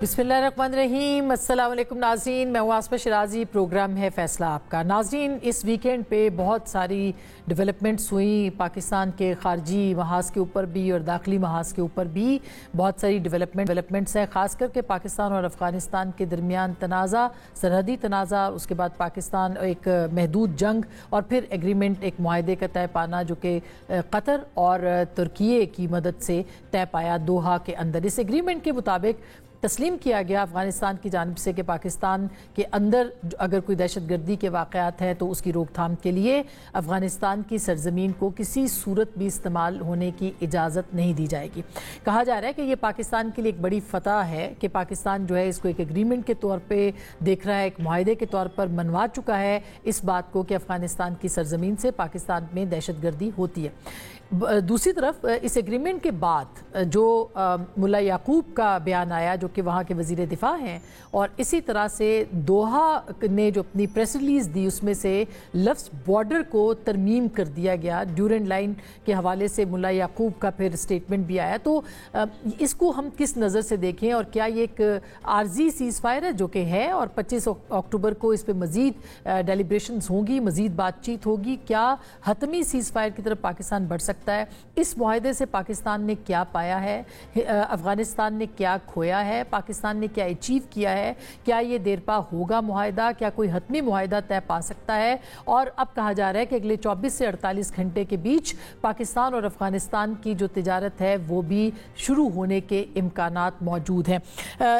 بسم اللہ الرحمن الرحیم۔ السلام علیکم ناظرین، میں ہوں آسمہ شرازی، پروگرام ہے فیصلہ آپ کا۔ ناظرین، اس ویکینڈ پہ بہت ساری ڈیولپمنٹس ہوئیں پاکستان کے خارجی محاذ کے اوپر بھی اور داخلی محاذ کے اوپر بھی بہت ساری ڈیولپمنٹس ہیں، خاص کر کے پاکستان اور افغانستان کے درمیان تنازع، سرحدی تنازع، اس کے بعد پاکستان ایک محدود جنگ اور پھر ایگریمنٹ، ایک معاہدے کا طے پانا جو کہ قطر اور ترکیے کی مدد سے طے پایا دوحہ کے اندر۔ اس ایگریمنٹ کے مطابق تسلیم کیا گیا افغانستان کی جانب سے کہ پاکستان کے اندر اگر کوئی دہشت گردی کے واقعات ہیں تو اس کی روک تھام کے لیے افغانستان کی سرزمین کو کسی صورت بھی استعمال ہونے کی اجازت نہیں دی جائے گی۔ کہا جا رہا ہے کہ یہ پاکستان کے لیے ایک بڑی فتح ہے کہ پاکستان جو ہے اس کو ایک ایگریمنٹ کے طور پہ دیکھ رہا ہے، ایک معاہدے کے طور پر منوا چکا ہے اس بات کو کہ افغانستان کی سرزمین سے پاکستان میں دہشت گردی ہوتی ہے۔ دوسری طرف اس ایگریمنٹ کے بعد جو ملا یعقوب کا بیان آیا جو کہ وہاں کے وزیر دفاع ہیں، اور اسی طرح سے دوحہ نے جو اپنی پریس ریلیز دی اس میں سے لفظ بارڈر کو ترمیم کر دیا گیا، ڈیورنڈ لائن کے حوالے سے ملا یعقوب کا پھر سٹیٹمنٹ بھی آیا۔ تو اس کو ہم کس نظر سے دیکھیں اور کیا یہ ایک عارضی سیز فائر ہے جو کہ ہے، اور 25 اکتوبر کو اس پہ مزید ڈیلیبریشنز ہوں گی، مزید بات چیت ہوگی، کیا حتمی سیز فائر کی طرف پاکستان بڑھ سکتا ہے؟ اس معاہدے سے پاکستان نے کیا پایا ہے، افغانستان نے کیا کھویا ہے، پاکستان نے کیا اچیو کیا ہے، کیا یہ دیرپا ہوگا معاہدہ، کیا کوئی حتمی معاہدہ طے پا سکتا ہے؟ اور اب کہا جا رہا ہے کہ اگلے 24 سے 48 گھنٹے کے بیچ پاکستان اور افغانستان کی جو تجارت ہے وہ بھی شروع ہونے کے امکانات موجود ہیں۔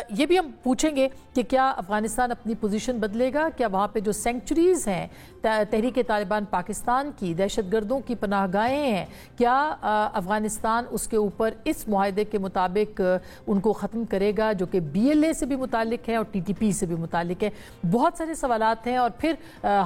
یہ بھی ہم پوچھیں گے کہ کیا افغانستان اپنی پوزیشن بدلے گا، کیا وہاں پہ جو سینکچریز ہیں تحریک طالبان پاکستان کی، دہشت گردوں کی پناہ گاہیں ہیں، کیا افغانستان اس کے اوپر اس معاہدے کے مطابق ان کو ختم کرے گا جو کہ بی ایل اے سے بھی متعلق ہے اور ٹی ٹی پی سے بھی متعلق ہے؟ بہت سارے سوالات ہیں۔ اور پھر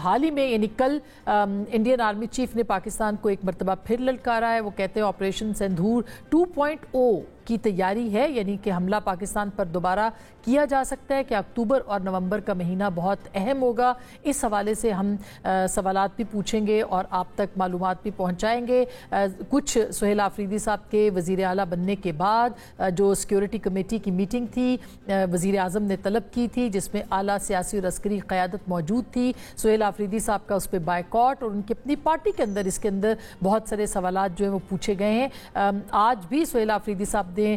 حال ہی میں یعنی کل انڈین آرمی چیف نے پاکستان کو ایک مرتبہ پھر للکارا ہے، وہ کہتے ہیں آپریشن سندھور 2.0 کی تیاری ہے، یعنی کہ حملہ پاکستان پر دوبارہ کیا جا سکتا ہے کہ اکتوبر اور نومبر کا مہینہ بہت اہم ہوگا۔ اس حوالے سے ہم سوالات بھی پوچھیں گے اور آپ تک معلومات بھی پہنچائیں گے۔ کچھ سہیل آفریدی صاحب کے وزیر اعلیٰ بننے کے بعد جو سیکیورٹی کمیٹی کی میٹنگ تھی وزیر اعظم نے طلب کی تھی جس میں اعلیٰ سیاسی اور عسکری قیادت موجود تھی، سہیل آفریدی صاحب کا اس پہ بائیکاٹ اور ان کی اپنی پارٹی کے اندر اس کے اندر بہت سارے سوالات جو ہیں وہ پوچھے گئے ہیں۔ آج بھی سہیل آفریدی صاحب نے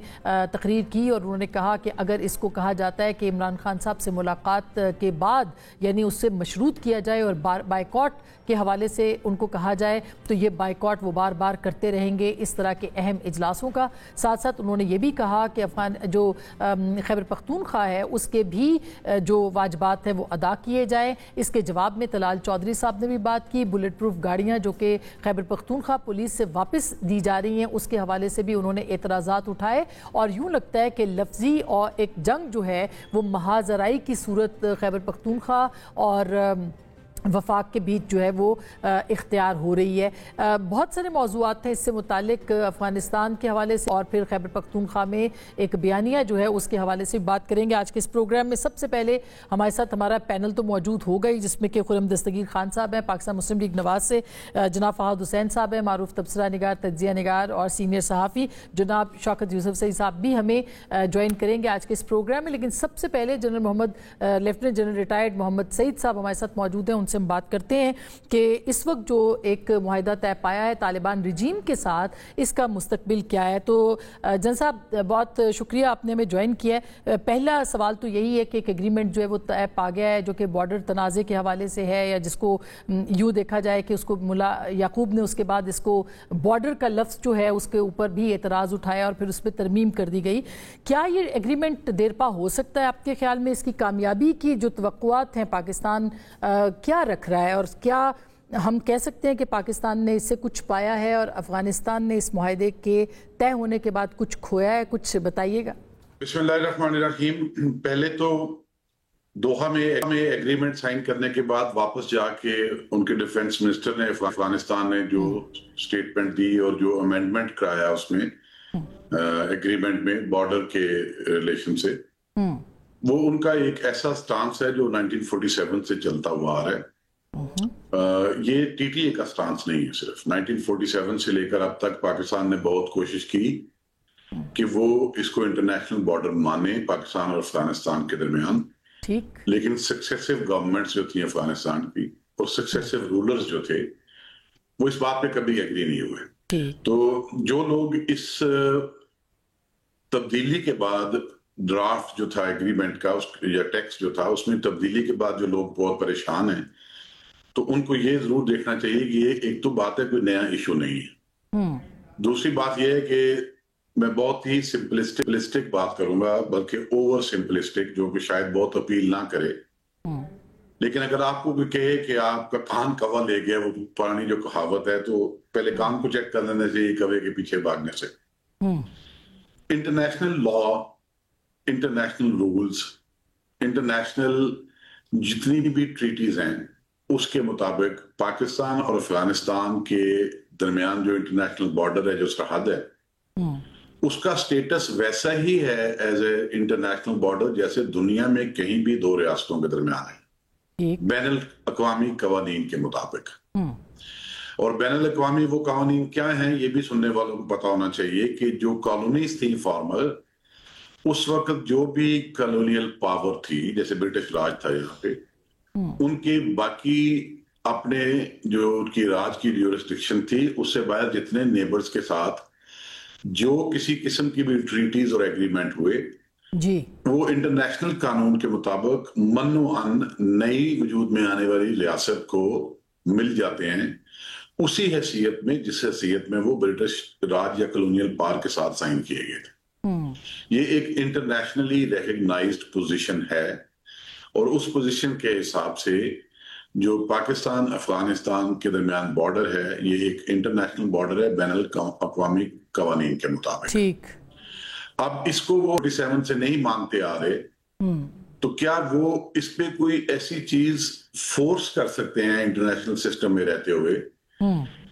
تقریر کی اور انہوں نے کہا کہ اگر اس کو کہا جاتا ہے کہ عمران خان صاحب سے ملاقات کے بعد یعنی اس سے مشروط کیا جائے اور بائیکاٹ کے حوالے سے ان کو کہا جائے تو یہ بائیکاٹ وہ بار بار کرتے رہیں گے اس طرح کے اہم اجلاسوں کا۔ ساتھ ساتھ انہوں نے یہ بھی کہا کہ جو خیبر پختونخوا ہے اس کے بھی جو واجبات ہیں وہ ادا کیے جائیں۔ اس کے جواب میں طلال چودھری صاحب نے بھی بات کی، بلٹ پروف گاڑیاں جو کہ خیبر پختونخوا پولیس سے واپس دی جا رہی ہیں اس کے حوالے سے بھی انہوں نے اعتراضات اٹھائے، اور یوں لگتا ہے کہ لفظی اور ایک جنگ جو ہے وہ محاذرائی کی صورت خیبر پختونخوا اور وفاق کے بیچ جو ہے وہ اختیار ہو رہی ہے۔ بہت سارے موضوعات ہیں اس سے متعلق افغانستان کے حوالے سے اور پھر خیبر پختونخوا میں ایک بیانیہ جو ہے اس کے حوالے سے بات کریں گے آج کے اس پروگرام میں۔ سب سے پہلے ہمارے ساتھ ہمارا پینل تو موجود ہوگا ہی جس میں کہ خرم دستگیر خان صاحب ہیں پاکستان مسلم لیگ نواز سے، جناب فہد حسین صاحب ہیں معروف تبصرہ نگار، تجزیہ نگار اور سینئر صحافی، جناب شوکت یوسف سعید صاحب بھی ہمیں جوائن کریں گے آج کے اس پروگرام میں۔ لیکن سب سے پہلے لیفٹیننٹ جنرل ریٹائرڈ محمد سعید صاحب ہمارے ساتھ موجود ہیں، ان سے ہم بات کرتے ہیں کہ اس وقت جو ایک معاہدہ طے پایا ہے طالبان رجیم کے ساتھ اس کا مستقبل کیا ہے۔ تو جن صاحب بہت شکریہ آپ نے ہمیں جوائن کیا ہے۔ پہلا سوال تو یہی ہے کہ ایک ایگریمنٹ جو ہے وہ طے پا گیا ہے جو کہ بارڈر تنازع کے حوالے سے ہے، یا جس کو یوں دیکھا جائے کہ اس کو ملا یعقوب نے اس کے بعد اس کو بارڈر کا لفظ جو ہے اس کے اوپر بھی اعتراض اٹھایا اور پھر اس پہ ترمیم کر دی گئی۔ کیا یہ ایگریمنٹ دیرپا ہو سکتا ہے آپ کے خیال میں؟ اس کی کامیابی کی جو توقعات ہیں پاکستان کیا رکھ رہا ہے، اور کیا ہم کہہ سکتے ہیں کہ پاکستان نے اس سے کچھ پایا ہے اور افغانستان نے اس معاہدے کے طے ہونے کے بعد کچھ کھویا ہے؟ کچھ بتائیے گا۔ بسم اللہ الرحمن الرحیم۔ پہلے تو دوحہ میں ایگریمنٹ سائن کرنے کے بعد واپس جا کے ان کے ڈیفنس منسٹر نے افغانستان نے جو سٹیٹمنٹ دی اور جو امینڈمنٹ کرایا اس میں ایگریمنٹ میں بارڈر کے ریلیشن سے، وہ ان کا ایک ایسا سٹانس ہے جو 1947 سے چلتا ہوا آ رہا ہے۔ یہ ٹی ٹی اے کا سٹانس نہیں ہے، صرف 1947 سے لے کر اب تک پاکستان نے بہت کوشش کی کہ وہ اس کو انٹرنیشنل بارڈر مانے پاکستان اور افغانستان کے درمیان. ٹھیک. لیکن سکسیسو گورنمنٹس جو تھیں افغانستان کی اور سکسیسو رولرز جو تھے وہ اس بات پہ کبھی ایگری نہیں ہوئے. تو جو لوگ اس تبدیلی کے بعد ڈرافٹ جو تھا ایگریمنٹ کا یا ٹیکسٹ جو تھا اس میں تبدیلی کے بعد جو لوگ بہت پریشان ہیں تو ان کو یہ ضرور دیکھنا چاہیے کہ یہ ایک تو بات ہے کوئی نیا ایشو نہیں ہے. دوسری بات یہ ہے کہ میں بہت ہی سمپلسٹک بات کروں گا بلکہ اوور سمپلسٹک جو کہ شاید بہت اپیل نہ کرے. لیکن اگر آپ کو بھی کہے کہ آپ کا کان کوا لے گیا وہ پرانی جو کہاوت ہے تو پہلے کان کو چیک کر لینا چاہیے کوے کے پیچھے بھاگنے سے. International law, international rules, international جتنی بھی ٹریٹیز ہیں اس کے مطابق پاکستان اور افغانستان کے درمیان جو انٹرنیشنل بارڈر ہے جو سرحد ہے اس کا سٹیٹس ویسا ہی ہے ایز اے انٹرنیشنل بارڈر جیسے دنیا میں کہیں بھی دو ریاستوں کے درمیان ہے بین الاقوامی قوانین کے مطابق. اور بین الاقوامی وہ قوانین کیا ہیں یہ بھی سننے والوں کو پتا ہونا چاہیے کہ جو کالونیز تھی فارمر اس وقت جو بھی کالونیل پاور تھی جیسے برٹش راج تھا یہاں پہ ان کے باقی اپنے جو ان کی راج کی جورسڈکشن تھی اس سے باہر جتنے نیبرز کے ساتھ جو کسی قسم کی بھی ٹریٹیز اور ایگریمنٹ ہوئے جی وہ انٹرنیشنل قانون کے مطابق من و ان نئی وجود میں آنے والی ریاست کو مل جاتے ہیں اسی حیثیت میں جس حیثیت میں وہ برٹش راج یا کالونیل پاور کے ساتھ سائن کیے گئے تھے. یہ ایک انٹرنیشنلی ریکگنائزڈ پوزیشن ہے اور اس پوزیشن کے حساب سے جو پاکستان افغانستان کے درمیان بارڈر ہے یہ ایک انٹرنیشنل بارڈر ہے بین الاقوامی قوانین کے مطابق. ٹھیک. اب اس کو وہ 47 سے نہیں مانتے آ رہے تو کیا وہ اس پہ کوئی ایسی چیز فورس کر سکتے ہیں انٹرنیشنل سسٹم میں رہتے ہوئے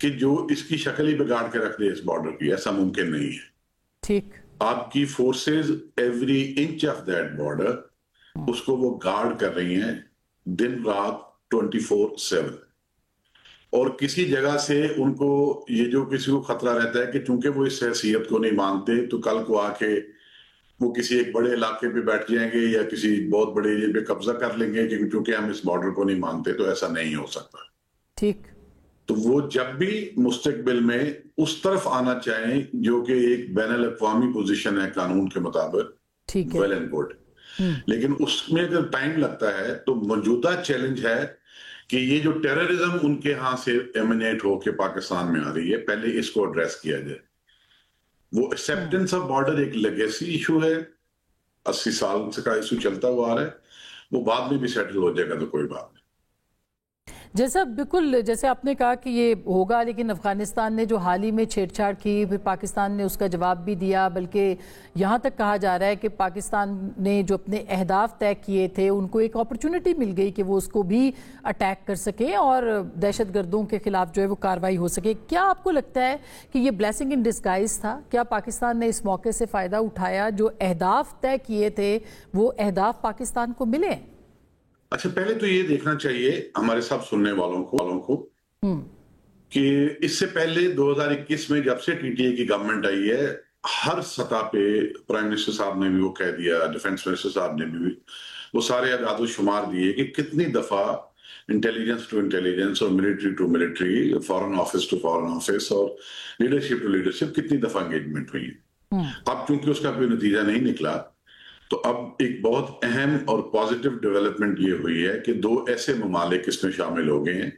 کہ جو اس کی شکل ہی بگاڑ کے رکھ دے اس بارڈر کی؟ ایسا ممکن نہیں ہے. ٹھیک. آپ کی forces every inch of that border اس کو وہ گارڈ کر رہی ہیں دن رات 24/7 اور کسی جگہ سے ان کو یہ جو کسی کو خطرہ رہتا ہے کہ چونکہ وہ اس حیثیت کو نہیں مانتے تو کل کو آ کے وہ کسی ایک بڑے علاقے پہ بیٹھ جائیں گے یا کسی بہت بڑے ایریا پہ قبضہ کر لیں گے چونکہ ہم اس بارڈر کو نہیں مانتے تو ایسا نہیں ہو سکتا. ٹھیک. تو وہ جب بھی مستقبل میں اس طرف آنا چاہیں جو کہ ایک بین الاقوامی پوزیشن ہے قانون کے مطابق ویل اینڈ گڈ لیکن اس میں اگر ٹائم لگتا ہے تو موجودہ چیلنج ہے کہ یہ جو ٹیررزم ان کے ہاں سے ایمینیٹ ہو کے پاکستان میں آ رہی ہے پہلے اس کو ایڈریس کیا جائے. وہ ایکسیپٹنس آف بارڈر ایک لیگیسی ایشو ہے 80 سال سے کا ایشو چلتا ہوا آ رہا ہے وہ بعد میں بھی سیٹل ہو جائے گا تو کوئی بات نہیں. جیسا بالکل جیسے آپ نے کہا کہ یہ ہوگا لیکن افغانستان نے جو حال ہی میں چھیڑ چھاڑ کی پھر پاکستان نے اس کا جواب بھی دیا بلکہ یہاں تک کہا جا رہا ہے کہ پاکستان نے جو اپنے اہداف طے کیے تھے ان کو ایک اپرچونٹی مل گئی کہ وہ اس کو بھی اٹیک کر سکے اور دہشت گردوں کے خلاف جو ہے وہ کارروائی ہو سکے. کیا آپ کو لگتا ہے کہ یہ بلیسنگ ان ڈسگائز تھا؟ کیا پاکستان نے اس موقع سے فائدہ اٹھایا؟ جو اہداف طے کیے تھے وہ اہداف پاکستان کو ملے؟ اچھا پہلے تو یہ دیکھنا چاہیے ہمارے سب سننے والوں کو کہ اس سے پہلے 2021 میں جب سے ٹی ٹی اے کی گورنمنٹ آئی ہے ہر سطح پہ پرائم منسٹر صاحب نے بھی وہ کہہ دیا ڈیفنس منسٹر صاحب نے بھی وہ سارے اعداد و شمار دیے کہ کتنی دفعہ انٹیلیجنس ٹو انٹیلیجنس اور military to military foreign office to foreign office اور لیڈرشپ ٹو لیڈرشپ کتنی دفعہ انگیجمنٹ ہوئی ہے. اب چونکہ اس کا کوئی نتیجہ نہیں نکلا تو اب ایک بہت اہم اور پازیٹیو ڈیولپمنٹ یہ ہوئی ہے کہ 2 ایسے ممالک اس میں شامل ہو گئے ہیں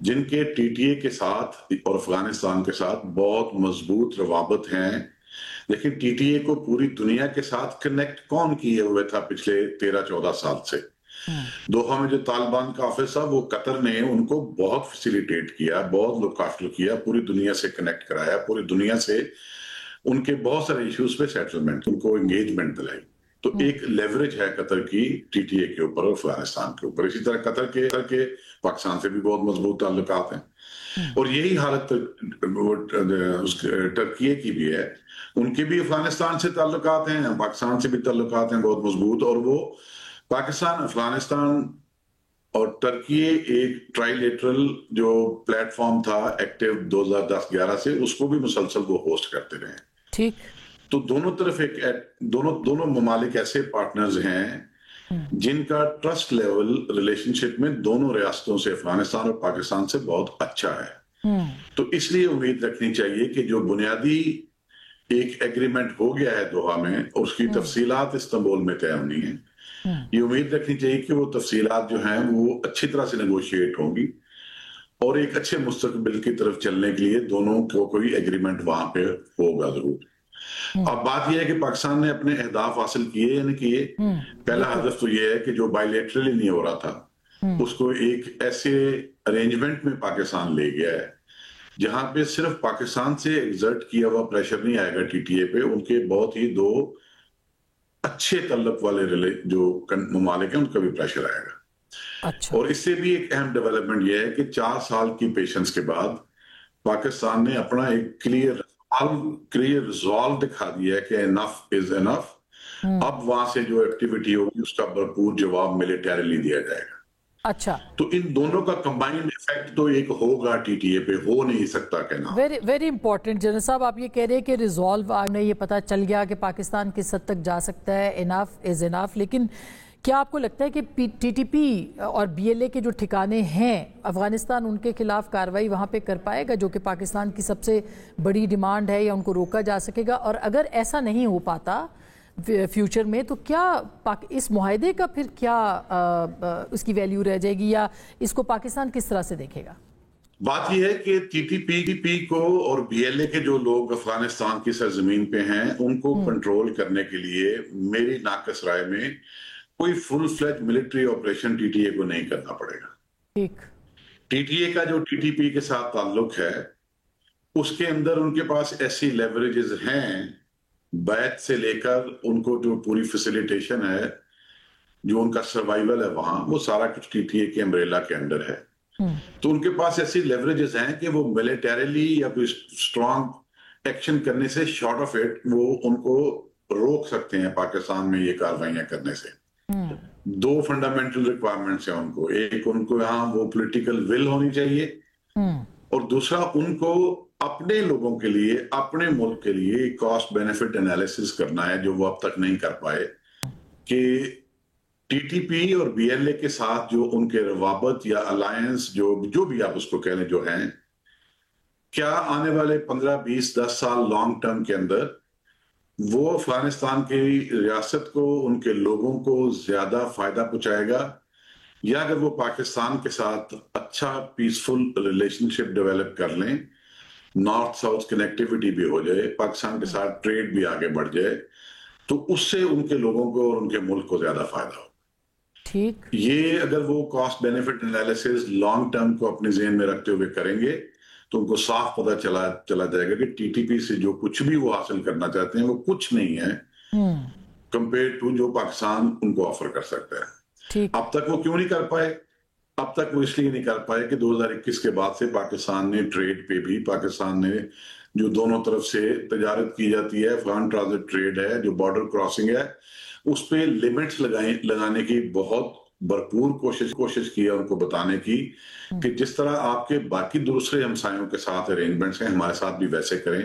جن کے ٹی ٹی اے کے ساتھ اور افغانستان کے ساتھ بہت مضبوط روابط ہیں. لیکن ٹی ٹی اے کو پوری دنیا کے ساتھ کنیکٹ کون کیے ہوئے تھا پچھلے 13-14 سال سے؟ دوحہ میں جو طالبان کا آفس تھا وہ قطر نے ان کو بہت فیسیلیٹیٹ کیا بہت لک آفٹر کیا پوری دنیا سے کنیکٹ کرایا پوری دنیا سے ان کے بہت سارے ایشوز پہ سیٹلمنٹ ان کو انگیجمنٹ دلائی. تو ایک لیوریج ہے قطر کی ٹی ٹی اے کے اوپر اور افغانستان کے اوپر. اسی طرح قطر کے پاکستان سے بھی بہت مضبوط تعلقات ہیں اور یہی حالت ترکیے کی بھی ہے. ان کے بھی افغانستان سے تعلقات ہیں پاکستان سے بھی تعلقات ہیں بہت مضبوط اور وہ پاکستان افغانستان اور ترکیے ایک ٹرائی لیٹرل جو پلیٹ فارم تھا ایکٹیو 2010-11 سے اس کو بھی مسلسل وہ ہوسٹ کرتے رہے. ٹھیک. تو دونوں طرف دونوں ممالک ایسے پارٹنرز ہیں جن کا ٹرسٹ لیول ریلیشن شپ میں دونوں ریاستوں سے افغانستان اور پاکستان سے بہت اچھا ہے. تو اس لیے امید رکھنی چاہیے کہ جو بنیادی ایک ایگریمنٹ ہو گیا ہے دوحہ میں اور اس کی تفصیلات استنبول میں طے ہونی ہیں, یہ امید رکھنی چاہیے کہ وہ تفصیلات جو ہیں وہ اچھی طرح سے نیگوشیٹ ہوں گی اور ایک اچھے مستقبل کی طرف چلنے کے لیے دونوں کو کوئی ایگریمنٹ وہاں پہ ہوگا ضرور. اب بات یہ ہے کہ پاکستان نے اپنے اہداف حاصل کیے یا نہیں کیے. پہلا ہدف تو یہ ہے کہ جو بائیلیٹرلی نہیں ہو رہا تھا اس کو ایک ایسے ارینجمنٹ میں پاکستان لے گیا ہے جہاں پہ صرف پاکستان سے ایگزرٹ کیا ہوا پریشر نہیں آئے گا ٹی ٹی اے پہ, ان کے بہت ہی دو اچھے تعلق والے جو ممالک ہیں ان کا بھی پریشر آئے گا. اچھا. اور اس سے بھی ایک اہم ڈیولپمنٹ یہ ہے کہ 4 سال کی پیشنس کے بعد پاکستان نے اپنا ایک کلیئر ریزالو دکھا دیا ہے کہ انف از انف. اب وہاں سے جو ایکٹیویٹی ہوگی اس کا بھرپور جواب ملیٹریلی دیا جائے گا. اچھا. تو ان دونوں کا کمبائنڈ ایفیکٹ تو ایک ہوگا ٹی ٹی اے پہ, ہو نہیں سکتا کہنا. ویری امپورٹنٹ جنرل صاحب, آپ یہ کہہ رہے ہیں کہ ریزالو آنے یہ پتہ چل گیا کہ پاکستان کس حد تک جا سکتا ہے, انف از انف, لیکن کیا آپ کو لگتا ہے کہ ٹی ٹی پی اور بی ایل اے کے جو ٹھکانے ہیں افغانستان ان کے خلاف کارروائی وہاں پہ کر پائے گا جو کہ پاکستان کی سب سے بڑی ڈیمانڈ ہے, یا ان کو روکا جا سکے گا؟ اور اگر ایسا نہیں ہو پاتا فیوچر میں تو کیا اس معاہدے کا پھر کیا اس کی ویلیو رہ جائے گی, یا اس کو پاکستان کس طرح سے دیکھے گا؟ بات یہ ہے کہ ٹی ٹی پی کو اور بی ایل اے کے جو لوگ افغانستان کی سرزمین پہ ہیں ان کو کنٹرول کرنے کے لیے میری ناقص رائے میں کوئی full fledge military operation T T A کو نہیں کرنا پڑے گا. ٹھیک. ٹی ٹی اے کا جو ٹی ٹی پی کے ساتھ تعلق ہے اس کے اندر ان کے پاس ایسی لیوریجز ہیں, بیعت سے لے کر ان کو جو پوری فیسیلیٹیشن ہے, جو ان کا سروائیول ہے وہاں, وہ سارا کچھ ٹی ٹی اے کے امبریلا کے اندر ہے. تو ان کے پاس ایسی لیوریجز ہیں کہ وہ ملیٹریلی یا کوئی اسٹرانگ ایکشن کرنے سے شارٹ آف اٹ وہ ان کو روک سکتے ہیں پاکستان میں یہ کاروائیاں کرنے سے. 2 فنڈامنٹل ریکوائرمنٹس ہیں ان کو, ایک ان کو یہاں وہ پولیٹیکل ول ہونی چاہیے, اور دوسرا ان کو اپنے لوگوں کے لیے, اپنے ملک کے لیے کاسٹ بینیفٹ انالیسس کرنا ہے جو وہ اب تک نہیں کر پائے, کہ ٹی ٹی پی اور بی ایل اے کے ساتھ جو ان کے روابط یا الائنس جو بھی آپ اس کو کہہ لیں جو ہیں, کیا آنے والے 15-20-10 سال لانگ ٹرم کے اندر وہ افغانستان کی ریاست کو, ان کے لوگوں کو زیادہ فائدہ پہنچائے گا, یا اگر وہ پاکستان کے ساتھ اچھا پیسفل ریلیشن شپ ڈیولپ کر لیں, نارتھ ساؤتھ کنیکٹیوٹی بھی ہو جائے, پاکستان کے ساتھ ٹریڈ بھی آگے بڑھ جائے, تو اس سے ان کے لوگوں کو اور ان کے ملک کو زیادہ فائدہ ہو. ٹھیک. یہ اگر وہ cost benefit analysis long term کو اپنے ذہن میں رکھتے ہوئے کریں گے تو ان کو صاف پتہ چلا جائے گا کہ ٹی ٹی پی سے جو کچھ بھی وہ حاصل کرنا چاہتے ہیں وہ کچھ نہیں ہے کمپیئر ٹو جو پاکستان ان کو آفر کر سکتا ہے. اب تک وہ کیوں نہیں کر پائے؟ اب تک وہ اس لیے نہیں کر پائے کہ 2021 کے بعد سے پاکستان نے ٹریڈ پہ بھی, پاکستان نے جو دونوں طرف سے تجارت کی جاتی ہے, افغان ٹرانزٹ ٹریڈ ہے, جو بارڈر کراسنگ ہے, اس پہ لیمٹس لگانے کی بہت بھرپور کوشش کی ہے ان کو بتانے کی کہ جس طرح آپ کے باقی دوسرے ہمسایوں کے ساتھ ارینجمنٹس ہیں ہمارے ساتھ بھی ویسے کریں.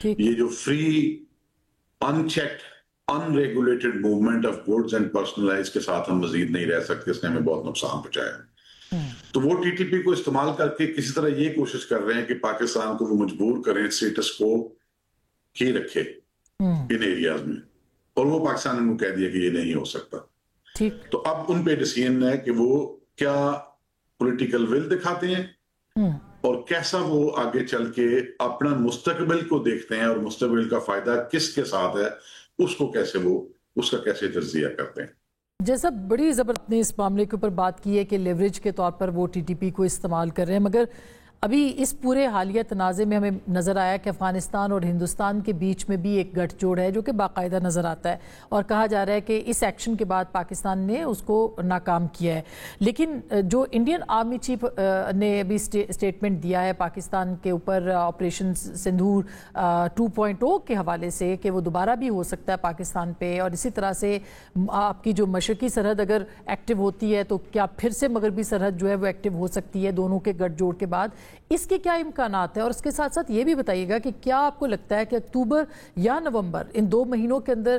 یہ جو free unchecked unregulated movement of goods and personalise کے ساتھ ہم مزید نہیں رہ سکتے, اس نے ہمیں بہت نقصان پہنچایا. تو وہ ٹی ٹی پی کو استعمال کر کے کسی طرح یہ کوشش کر رہے ہیں کہ پاکستان کو وہ مجبور کریں اسٹیٹس کو ہی رکھے ان ایریاز میں, اور وہ پاکستان نے کہہ دیا کہ یہ نہیں ہو سکتا. تو اب ان پہ ڈیسیژن ہے کہ وہ کیا پولیٹیکل ول دکھاتے ہیں اور کیسا وہ آگے چل کے اپنا مستقبل کو دیکھتے ہیں, اور مستقبل کا فائدہ کس کے ساتھ ہے اس کو کیسے وہ اس کا کیسے تجزیہ کرتے ہیں. جیسا بڑی زبردست نے اس معاملے کے اوپر بات کی ہے کہ لیوریج کے طور پر وہ ٹی ٹی پی کو استعمال کر رہے ہیں, مگر ابھی اس پورے حالیہ تنازع میں ہمیں نظر آیا کہ افغانستان اور ہندوستان کے بیچ میں بھی ایک گٹھ جوڑ ہے جو کہ باقاعدہ نظر آتا ہے, اور کہا جا رہا ہے کہ اس ایکشن کے بعد پاکستان نے اس کو ناکام کیا ہے. لیکن جو انڈین آرمی چیف نے ابھی اسٹیٹمنٹ دیا ہے پاکستان کے اوپر آپریشن سندھور 2.0 کے حوالے سے کہ وہ دوبارہ بھی ہو سکتا ہے پاکستان پہ, اور اسی طرح سے آپ کی جو مشرقی سرحد اگر ایکٹیو ہوتی ہے تو کیا پھر سے مغربی سرحد جو ہے وہ ایکٹیو ہو سکتی ہے دونوں کے گٹھ جوڑ کے بعد. اس کے کیا امکانات ہیں؟ اور اس کے ساتھ ساتھ یہ بھی بتائیے گا کہ کیا آپ کو لگتا ہے کہ اکتوبر یا نومبر ان 2 مہینوں کے اندر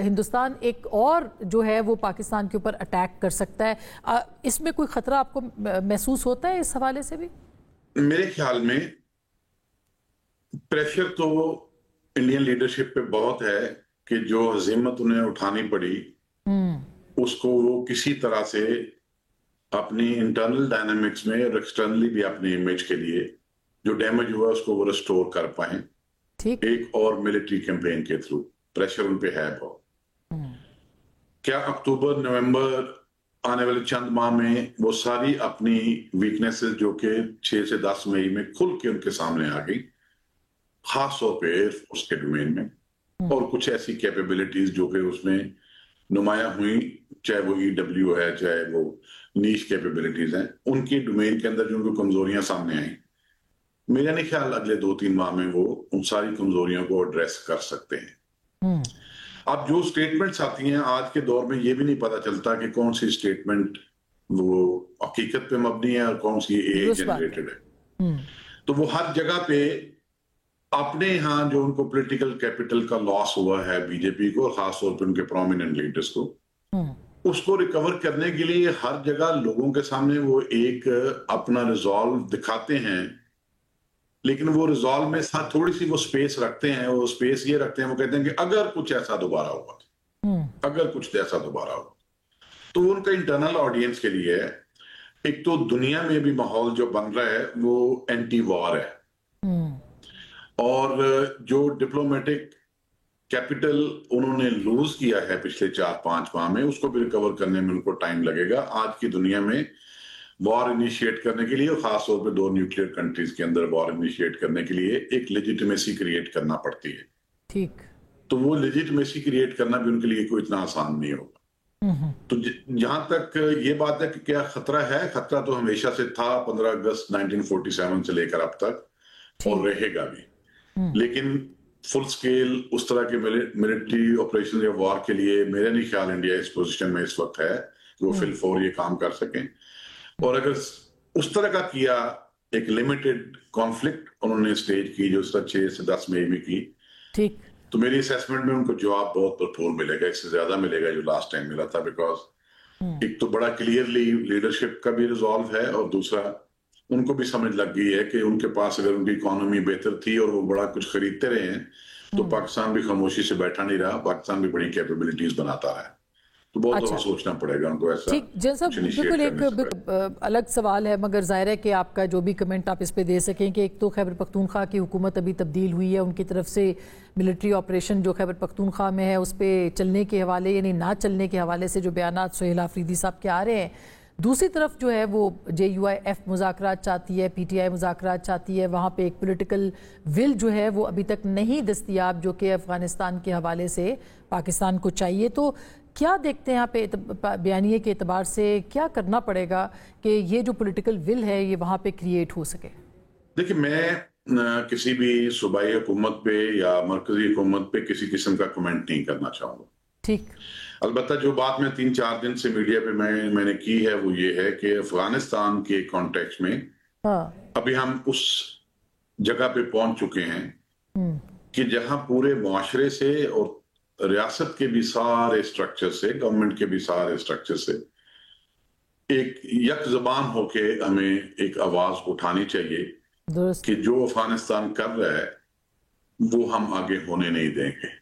ہندوستان ایک اور جو ہے وہ پاکستان کے اوپر اٹیک کر سکتا ہے؟ اس میں کوئی خطرہ آپ کو محسوس ہوتا ہے اس حوالے سے بھی؟ میرے خیال میں پریشر تو انڈین لیڈرشپ پہ بہت ہے کہ جو ہزیمت انہیں اٹھانی پڑی اس کو وہ کسی طرح سے اپنی انٹرنل ڈائنامکس میں اور ایکسٹرنلی بھی اپنی امیج کے لیے جو ڈیمیج ہوا اس کو وہ ریسٹور کر پائیں ایک اور ملٹری کیمپین کے تھرو. پریشر ان پہ ہے بہت. کیا اکتوبر نومبر آنے والے چند ماہ میں وہ ساری اپنی ویکنیسز جو کہ 6 سے 10 مئی میں کھل کے ان کے سامنے آ گئی خاص طور پہ ایئر فورس کے ڈومین میں اور کچھ ایسی کیپیبلٹیز جو کہ اس میں نمایاں ہوئی چاہے وہ EW ہے چاہے وہ نیش کیپیبلٹیز ہیں ان کی ڈومین کے اندر جو ان کو کمزوریاں سامنے آئیں میرا نہیں خیال اگلے 2-3 ماہ میں وہ ان ساری کمزوریوں کو ایڈریس کر سکتے ہیں. اب جو سٹیٹمنٹس آتی ہیں آج کے دور میں یہ بھی نہیں پتا چلتا کہ کون سی سٹیٹمنٹ وہ حقیقت پہ مبنی ہے اور کون سی اے جنریٹڈ ہے. تو وہ ہر جگہ پہ اپنے ہاں جو ان کو پولیٹیکل کیپٹل کا لاس ہوا ہے بی جے پی کو اور خاص طور پہ ان کے پرومیننٹ لیڈرز کو اس کو ریکور کرنے کے لیے ہر جگہ لوگوں کے سامنے وہ ایک اپنا ریزالو دکھاتے ہیں لیکن وہ ریزالو میں ساتھ تھوڑی سی وہ سپیس رکھتے ہیں. وہ سپیس یہ رکھتے ہیں وہ کہتے ہیں کہ اگر کچھ ایسا دوبارہ ہوا اگر کچھ ایسا دوبارہ ہوا تو ان کا انٹرنل آڈینس کے لیے ایک تو دنیا میں بھی ماحول جو بن رہا ہے وہ اینٹی وار ہے اور جو ڈپلومیٹک کیپٹل انہوں نے لوز کیا ہے پچھلے 4-5 ماہ میں اس کو بھی ریکور کرنے میں ان کو ٹائم لگے گا. آج کی دنیا میں وار انیشیٹ کرنے کے لیے اور خاص طور پہ 2 نیوکلیئر کنٹریز کے اندر وار انیشیٹ کرنے کے لیے ایک لیجیٹمیسی کریٹ کرنا پڑتی ہے. ٹھیک. تو وہ لیجیٹمیسی کریٹ کرنا بھی ان کے لیے کوئی اتنا آسان نہیں ہوگا. تو جہاں تک یہ بات ہے کہ کیا خطرہ ہے خطرہ تو ہمیشہ سے تھا 15 اگست 1947 سے لے کر اب تک اور رہے گا بھی. لیکن فل سکیل اس طرح کے ملٹری آپریشن یا وار کے لیے میرا نہیں خیال انڈیا اس پوزیشن میں اس وقت ہے کہ وہ فی الفور یہ کام کر سکیں. اور اگر اس طرح کا کیا ایک لیمیٹڈ کانفلکٹ انہوں نے سٹیج کی جو اس طرح 6 سے 10 مئی میں کی تو میری اسیسمنٹ میں ان کو جواب بہت بھرپور ملے گا. اس سے زیادہ ملے گا جو لاسٹ ٹائم ملا تھا بیکاز ایک تو بڑا کلیئرلی لیڈرشپ کا بھی ریزالو ہے اور دوسرا ان کو بھی سمجھ لگ گئی ہے کہ ان کے پاس اگر ان کی اکانومی بہتر تھی اور وہ بڑا کچھ خریدتے رہے ہیں تو پاکستان بھی خاموشی سے بیٹھا نہیں رہا. پاکستان بھی بڑی کیپیبلٹیز بناتا ہے تو بہت زیادہ سوچنا پڑے گا ان کو ایسا. بالکل ایک الگ سوال ہے مگر ظاہر ہے کہ آپ کا جو بھی کمنٹ آپ اس پہ دے سکیں کہ ایک تو خیبر پختونخوا کی حکومت ابھی تبدیل ہوئی ہے ان کی طرف سے ملٹری آپریشن جو خیبر پختونخوا میں ہے اس پہ چلنے کے حوالے یعنی نہ چلنے کے حوالے سے جو بیانات سہیل آفریدی صاحب کے آ رہے ہیں. دوسری طرف جو ہے وہ JUIF مذاکرات چاہتی ہے PTI مذاکرات چاہتی ہے. وہاں پہ ایک پولیٹیکل ول جو ہے وہ ابھی تک نہیں دستیاب جو کہ افغانستان کے حوالے سے پاکستان کو چاہیے. تو کیا دیکھتے ہیں آپ بیانیے کے اعتبار سے کیا کرنا پڑے گا کہ یہ جو پولیٹیکل ول ہے یہ وہاں پہ کریٹ ہو سکے؟ دیکھیں میں کسی بھی صوبائی حکومت پہ یا مرکزی حکومت پہ کسی قسم کا کمنٹ نہیں کرنا چاہوں گا. ٹھیک. البتہ جو بات میں 3-4 دن سے میڈیا پہ میں نے کی ہے وہ یہ ہے کہ افغانستان کے کانٹیکسٹ میں ابھی ہم اس جگہ پہ پہنچ چکے ہیں کہ جہاں پورے معاشرے سے اور ریاست کے بھی سارے سٹرکچر سے گورنمنٹ کے بھی سارے سٹرکچر سے ایک یک زبان ہو کے ہمیں ایک آواز اٹھانی چاہیے کہ جو افغانستان کر رہا ہے وہ ہم آگے ہونے نہیں دیں گے.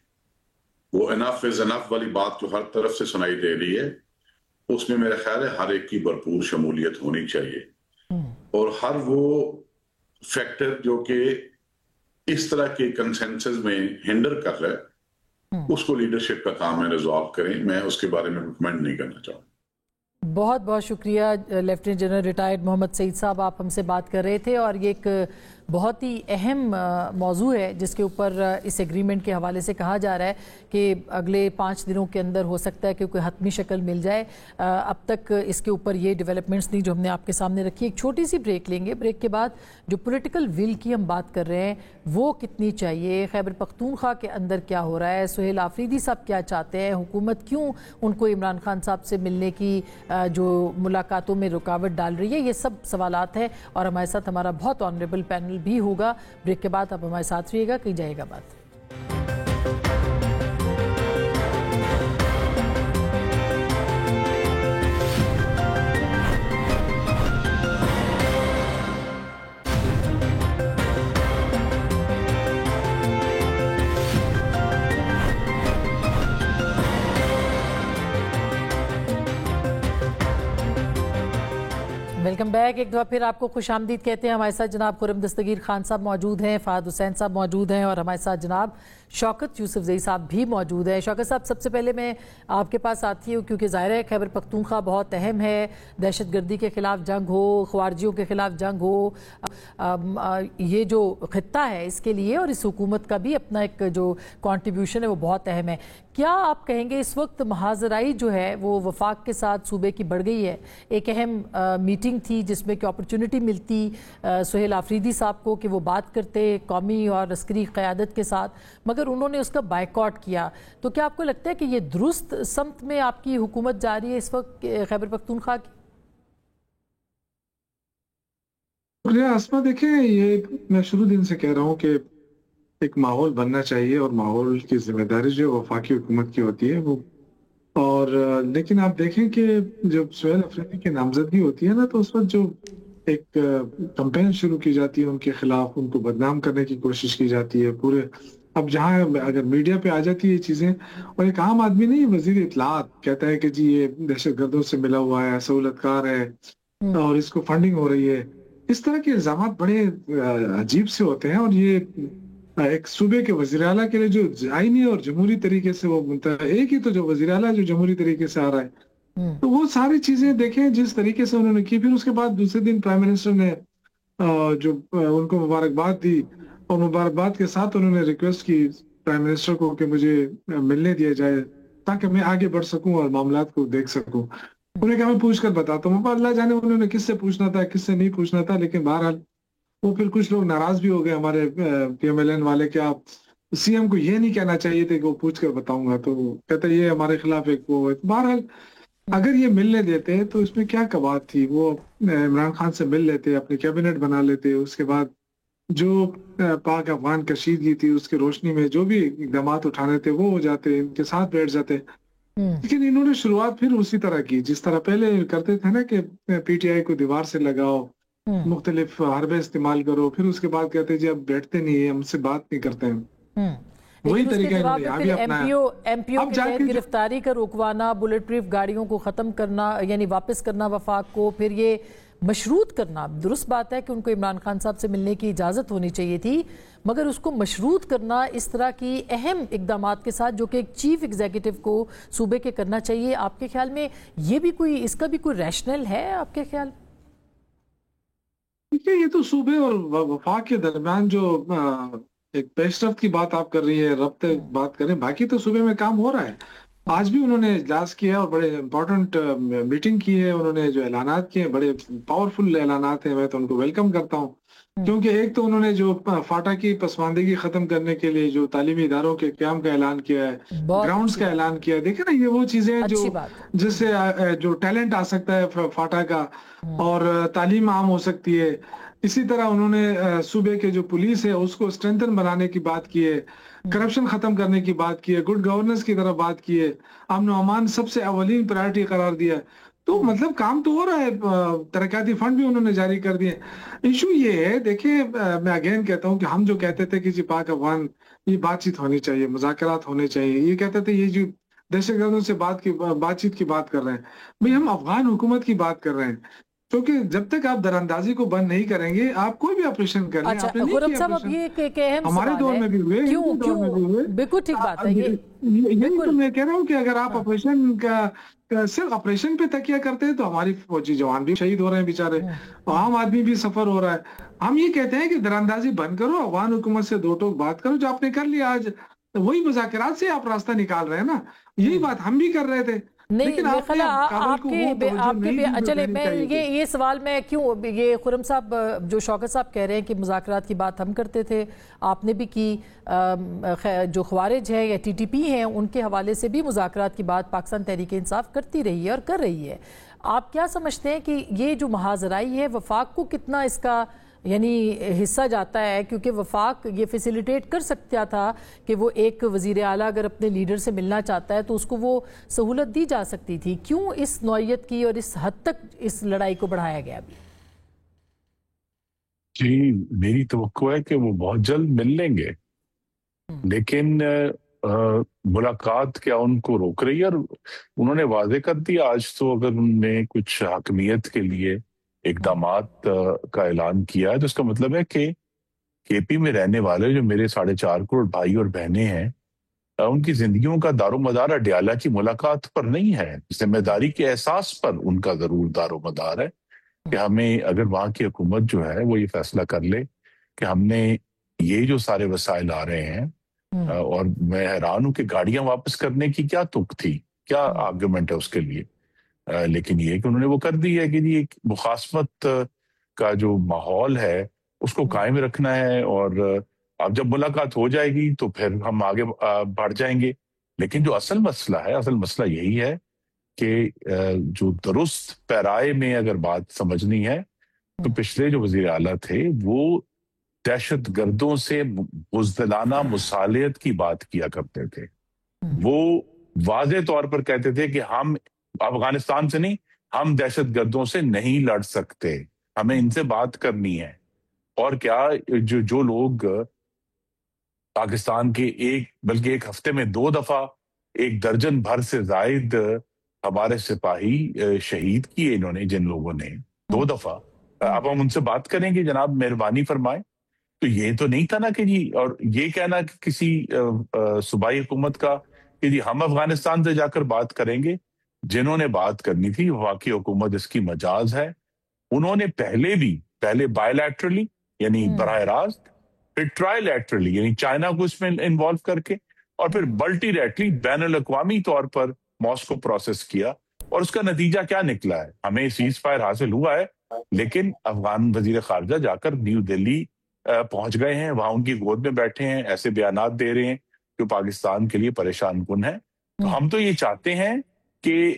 وہ انف از انف والی بات جو ہر طرف سے سنائی دے رہی ہے اس میں میرا خیال ہے ہر ایک کی بھرپور شمولیت ہونی چاہیے اور ہر وہ فیکٹر جو کہ اس طرح کے کنسنسس میں ہینڈر کر رہا ہے اس کو لیڈرشپ کا کام ہے ریزالو کریں. میں اس کے بارے میں کمنٹ نہیں کرنا چاہوں. بہت بہت شکریہ لیفٹیننٹ جنرل ریٹائرڈ محمد سعید صاحب آپ ہم سے بات کر رہے تھے اور یہ ایک بہت ہی اہم موضوع ہے جس کے اوپر اس ایگریمنٹ کے حوالے سے کہا جا رہا ہے کہ اگلے 5 دنوں کے اندر ہو سکتا ہے کہ کوئی حتمی شکل مل جائے. اب تک اس کے اوپر یہ ڈیولپمنٹس نہیں جو ہم نے آپ کے سامنے رکھی. ایک چھوٹی سی بریک لیں گے. بریک کے بعد جو پولیٹیکل ول کی ہم بات کر رہے ہیں وہ کتنی چاہیے, خیبر پختونخوا کے اندر کیا ہو رہا ہے, سہیل آفریدی صاحب کیا چاہتے ہیں, حکومت کیوں ان کو عمران خان صاحب سے ملنے کی جو ملاقاتوں میں رکاوٹ ڈال رہی ہے, یہ سب سوالات ہیں. اور ہمارے ساتھ ہمارا بہت آنریبل پینل بھی ہوگا. بریک کے بعد آپ ہمارے ساتھ رہیے گا, کہیں جائے گا بات. Welcome back. ایک دفعہ پھر آپ کو خوش آمدید کہتے ہیں. ہمارے ساتھ جناب خرم دستگیر خان صاحب موجود ہیں, فہد حسین صاحب موجود ہیں, اور ہمارے ساتھ جناب شوکت یوسفزئی صاحب بھی موجود ہیں. شوکت صاحب, سب سے پہلے میں آپ کے پاس آتی ہوں کیونکہ ظاہر ہے خیبر پختونخوا بہت اہم ہے. دہشت گردی کے خلاف جنگ ہو, خوارجیوں کے خلاف جنگ ہو, یہ جو خطہ ہے اس کے لیے اور اس حکومت کا بھی اپنا ایک جو کنٹریبیوشن ہے وہ بہت اہم ہے. کیا آپ کہیں گے اس وقت محاذرائی جو ہے وہ وفاق کے ساتھ صوبے کی بڑھ گئی ہے؟ ایک اہم میٹنگ تھی جس میں کہ اپرچونٹی ملتی سہیل آفریدی صاحب کو کہ وہ بات کرتے قومی اور عسکری قیادت کے ساتھ, مگر انہوں نے اس کا بائیکاٹ کیا. تو کیا آپ کو لگتا ہے کہ یہ درست سمت میں آپ کی حکومت جا رہی ہے اس وقت خیبر پختونخوا کی؟ آسما دیکھیں, یہ میں شروع دن سے کہہ رہا ہوں کہ ایک ماحول بننا چاہیے اور ماحول کی ذمہ داری جو وفاقی حکومت کی ہوتی ہے وہ. اور لیکن آپ دیکھیں کہ جب سہیل آفریدی کی نامزدگی ہوتی ہے نا تو اس وقت جو ایک کمپین شروع کی جاتی ہے ان کے خلاف, ان کو بدنام کرنے کی کوشش کی جاتی ہے پورے. اب جہاں اگر میڈیا پہ آ جاتی ہے یہ چیزیں, اور ایک عام آدمی نہیں, وزیر اطلاعات کہتا ہے کہ جی یہ دہشت گردوں سے ملا ہوا ہے, سہولت کار ہے اور اس کو فنڈنگ ہو رہی ہے. اس طرح کے الزامات بڑے عجیب سے ہوتے ہیں, اور یہ ایک صوبے کے وزیر اعلیٰ کے لیے جو آئینی اور جمہوری طریقے سے وہ ایک ہی تو جو وزیر اعلیٰ جو جمہوری طریقے سے آ رہا ہے, تو وہ ساری چیزیں دیکھیں جس طریقے سے انہوں نے کی. پھر اس کے بعد دوسرے دن پرائم منسٹر نے جو ان کو مبارکباد دی, اور مبارکباد کے ساتھ انہوں نے ریکویسٹ کی پرائم منسٹر کو کہ مجھے ملنے دیا جائے تاکہ میں آگے بڑھ سکوں اور معاملات کو دیکھ سکوں. انہوں نے کہا میں پوچھ کر بتاتا ہوں. اللہ جانے انہوں نے کس سے پوچھنا تھا کس سے نہیں پوچھنا تھا, لیکن بہرحال وہ پھر کچھ لوگ ناراض بھی ہو گئے ہمارے پی ایم ایل این والے, کہ آپ سی ایم کو یہ نہیں کہنا چاہیے تھے کہ وہ پوچھ کر بتاؤں گا. تو کہتا ہے یہ ہمارے خلاف ایک وہ. بہرحال اگر یہ ملنے دیتے تو اس میں کیا کبات تھی, وہ عمران خان سے مل لیتے, اپنے کیبنٹ بنا لیتے, اس کے بعد جو پاک افغان کشیدگی تھی اس کی روشنی میں جو بھی اقدامات اٹھانے تھے وہ ہو جاتے, ان کے ساتھ بیٹھ جاتے. لیکن انہوں نے شروعات پھر اسی طرح کی جس طرح پہلے کرتے تھے نا, کہ پی ٹی آئی کو دیوار سے لگاؤ, مختلف حربے استعمال کرو, پھر اس کے بعد کہتے جی اب بیٹھتے نہیں ہیں, ہم سے بات نہیں کرتے ہیں. وہی طریقہ انہوں نے یہاں بھی اپنایا. ایم پی او کے تحت گرفتاری کا روکوانا, بلٹ پروف گاڑیوں کو ختم کرنا یعنی واپس کرنا وفاق کو, پھر یہ مشروط کرنا. درست بات ہے کہ ان کو عمران خان صاحب سے ملنے کی اجازت ہونی چاہیے تھی, مگر اس کو مشروط کرنا اس طرح کی اہم اقدامات کے ساتھ جو کہ ایک چیف ایگزیکٹو کو صوبے کے کرنا چاہیے, آپ کے خیال میں یہ بھی کوئی, اس کا بھی کوئی ریشنل ہے آپ کے خیال؟ یہ تو صوبے اور وفاق کے درمیان جو ایک پیش رفت کی بات آپ کر رہی ہے, ربط بات کریں, باقی تو صوبے میں کام ہو رہا ہے. آج بھی انہوں نے اجلاس کیا اور بڑے امپورٹنٹ میٹنگ کی ہے. انہوں نے جو اعلانات کیے بڑے پاورفل اعلانات ہیں, میں تو ان کو ویلکم کرتا ہوں. کیونکہ ایک تو انہوں نے جو فاٹا کی پسماندگی ختم کرنے کے لیے جو تعلیمی اداروں کے قیام کا اعلان کیا ہے, گراؤنڈز کا اعلان کیا ہے, دیکھیں نا یہ وہ چیزیں جو جس سے جو ٹیلنٹ آ سکتا ہے فاٹا کا, اور تعلیم عام ہو سکتی ہے. اسی طرح انہوں نے صوبے کے جو پولیس ہے اس کو اسٹرینتھن بنانے کی بات کی ہے, کرپشن ختم کرنے کی بات کی ہے, گڈ گورننس کی طرف بات کی ہے, امن و امان سب سے اولین پرائرٹی قرار دیا. تو مطلب کام تو ہو رہا ہے, ترقیاتی فنڈ بھی انہوں نے جاری کر دیے. ایشو یہ ہے, دیکھیں میں اگین کہتا ہوں کہ ہم جو کہتے تھے کہ جی پاک افغان یہ بات چیت ہونی چاہیے, مذاکرات ہونے چاہیے, یہ کہتے تھے یہ جو دہشت گردوں سے بات چیت کی بات کر رہے ہیں, بھئی ہم افغان حکومت کی بات کر رہے ہیں. کیونکہ جب تک آپ دراندازی کو بند نہیں کریں گے آپ کوئی بھی آپریشن کر لیں. اچھا خرم صاحب اب یہ ایک اہم ہمارے سوال دور ہے میں بھی ہوئے, کیوں دور میں بھی ہوئے. بالکل ٹھیک بات ہے یہی تو میں کہہ رہا ہوں کہ اگر آپ آپریشن کا صرف آپریشن پہ تکیہ کرتے ہیں تو ہماری فوجی جوان بھی شہید ہو رہے ہیں بیچارے, عام آدمی بھی سفر ہو رہا ہے. ہم یہ کہتے ہیں کہ دراندازی بند کرو, افغان حکومت سے دو ٹوک بات کرو, جو آپ نے کر لیا آج وہی مذاکرات سے آپ راستہ نکال رہے ہیں نا, یہی بات ہم بھی کر رہے تھے. نہیں آپ کے چلے میں یہ سوال میں کیوں یہ خرم صاحب جو شوکت صاحب کہہ رہے ہیں کہ مذاکرات کی بات ہم کرتے تھے, آپ نے بھی کی, جو خوارج ہے یا ٹی ٹی پی ہیں ان کے حوالے سے بھی مذاکرات کی بات پاکستان تحریک انصاف کرتی رہی ہے اور کر رہی ہے. آپ کیا سمجھتے ہیں کہ یہ جو محاذرائی ہے وفاق کو کتنا اس کا یعنی حصہ جاتا ہے, کیونکہ وفاق یہ فیسیلیٹیٹ کر سکتا تھا کہ وہ ایک وزیر اعلیٰ اگر اپنے لیڈر سے ملنا چاہتا ہے تو اس کو وہ سہولت دی جا سکتی تھی, کیوں اس نوعیت کی اور اس حد تک اس لڑائی کو بڑھایا گیا ابھی؟ جی میری توقع ہے کہ وہ بہت جلد مل لیں گے, لیکن ملاقات کیا ان کو روک رہی ہے؟ اور انہوں نے واضح کر دیا آج تو, اگر انہوں نے کچھ حاکمیت کے لیے اقدامات کا اعلان کیا ہے تو اس کا مطلب ہے کہ کے پی میں رہنے والے جو میرے 4.5 کروڑ بھائی اور بہنیں ہیں ان کی زندگیوں کا دار و مدار اڈیالہ کی ملاقات پر نہیں ہے, ذمہ داری کے احساس پر ان کا ضرور دار و مدار ہے کہ ہمیں اگر وہاں کی حکومت جو ہے وہ یہ فیصلہ کر لے کہ ہم نے یہ جو سارے وسائل آ رہے ہیں, اور میں حیران ہوں کہ گاڑیاں واپس کرنے کی کیا تک تھی, کیا آرگومنٹ ہے اس کے لیے, لیکن یہ کہ انہوں نے وہ کر دی ہے کہ جی ایک مخاصمت کا جو ماحول ہے اس کو قائم رکھنا ہے, اور اب جب ملاقات ہو جائے گی تو پھر ہم آگے بڑھ جائیں گے. لیکن جو اصل مسئلہ یہی ہے کہ جو درست پیرائے میں اگر بات سمجھنی ہے تو پچھلے جو وزیر اعلیٰ تھے وہ دہشت گردوں سے بزدلانہ مصالحت کی بات کیا کرتے تھے. وہ واضح طور پر کہتے تھے کہ ہم افغانستان سے نہیں, ہم دہشت گردوں سے نہیں لڑ سکتے, ہمیں ان سے بات کرنی ہے. اور کیا جو لوگ پاکستان کے بلکہ ایک ہفتے میں 2 دفعہ 1 درجن بھر سے زائد ہمارے سپاہی شہید کیے انہوں نے, جن لوگوں نے 2 دفعہ, اب ہم ان سے بات کریں گے جناب مہربانی فرمائیں. تو یہ تو نہیں تھا نا کہ جی, اور یہ کہنا کہ کسی صوبائی حکومت کا کہ جی ہم افغانستان سے جا کر بات کریں گے. جنہوں نے بات کرنی تھی واقعی حکومت اس کی مجاز ہے, انہوں نے پہلے بائی لیٹرلی یعنی براہ راست, پھر ٹرائی لیٹرلی یعنی چائنا کو اس میں انوالو کر کے, اور پھر ملٹی لیٹرلی بین الاقوامی طور پر ماسکو پروسیس کیا. اور اس کا نتیجہ کیا نکلا ہے؟ ہمیں سیز فائر حاصل ہوا ہے, لیکن افغان وزیر خارجہ جا کر نیو دلی پہنچ گئے ہیں, وہاں ان کی گود میں بیٹھے ہیں, ایسے بیانات دے رہے ہیں جو پاکستان کے لیے پریشان کن ہے. تو ہم تو یہ چاہتے ہیں کہ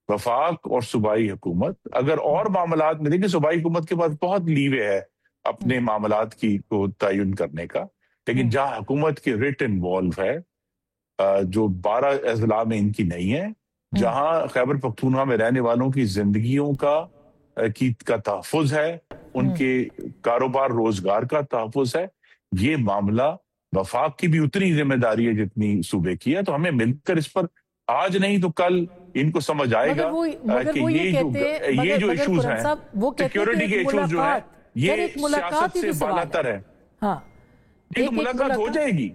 وفاق اور صوبائی حکومت اگر اور معاملات میں, دیکھیں صوبائی حکومت کے پاس بہت لیوے ہے اپنے معاملات کو تعین کرنے کا, لیکن جہاں حکومت کی ریٹ انوالو ہے, جو 12 اضلاع میں ان کی نہیں ہے, جہاں خیبر پختونخوا میں رہنے والوں کی زندگیوں کا تحفظ ہے, ان کے کاروبار روزگار کا تحفظ ہے, یہ معاملہ وفاق کی بھی اتنی ذمہ داری ہے جتنی صوبے کی ہے. تو ہمیں مل کر اس پر آج نہیں تو کل ان کو سمجھ آئے گا کہ یہ جو ایشوز ہیں, سیکیورٹی کے ایشوز جو ہیں, یہ سیاست سے بالاتر ہے. ہاں ایک ملاقات ہو جائے گی,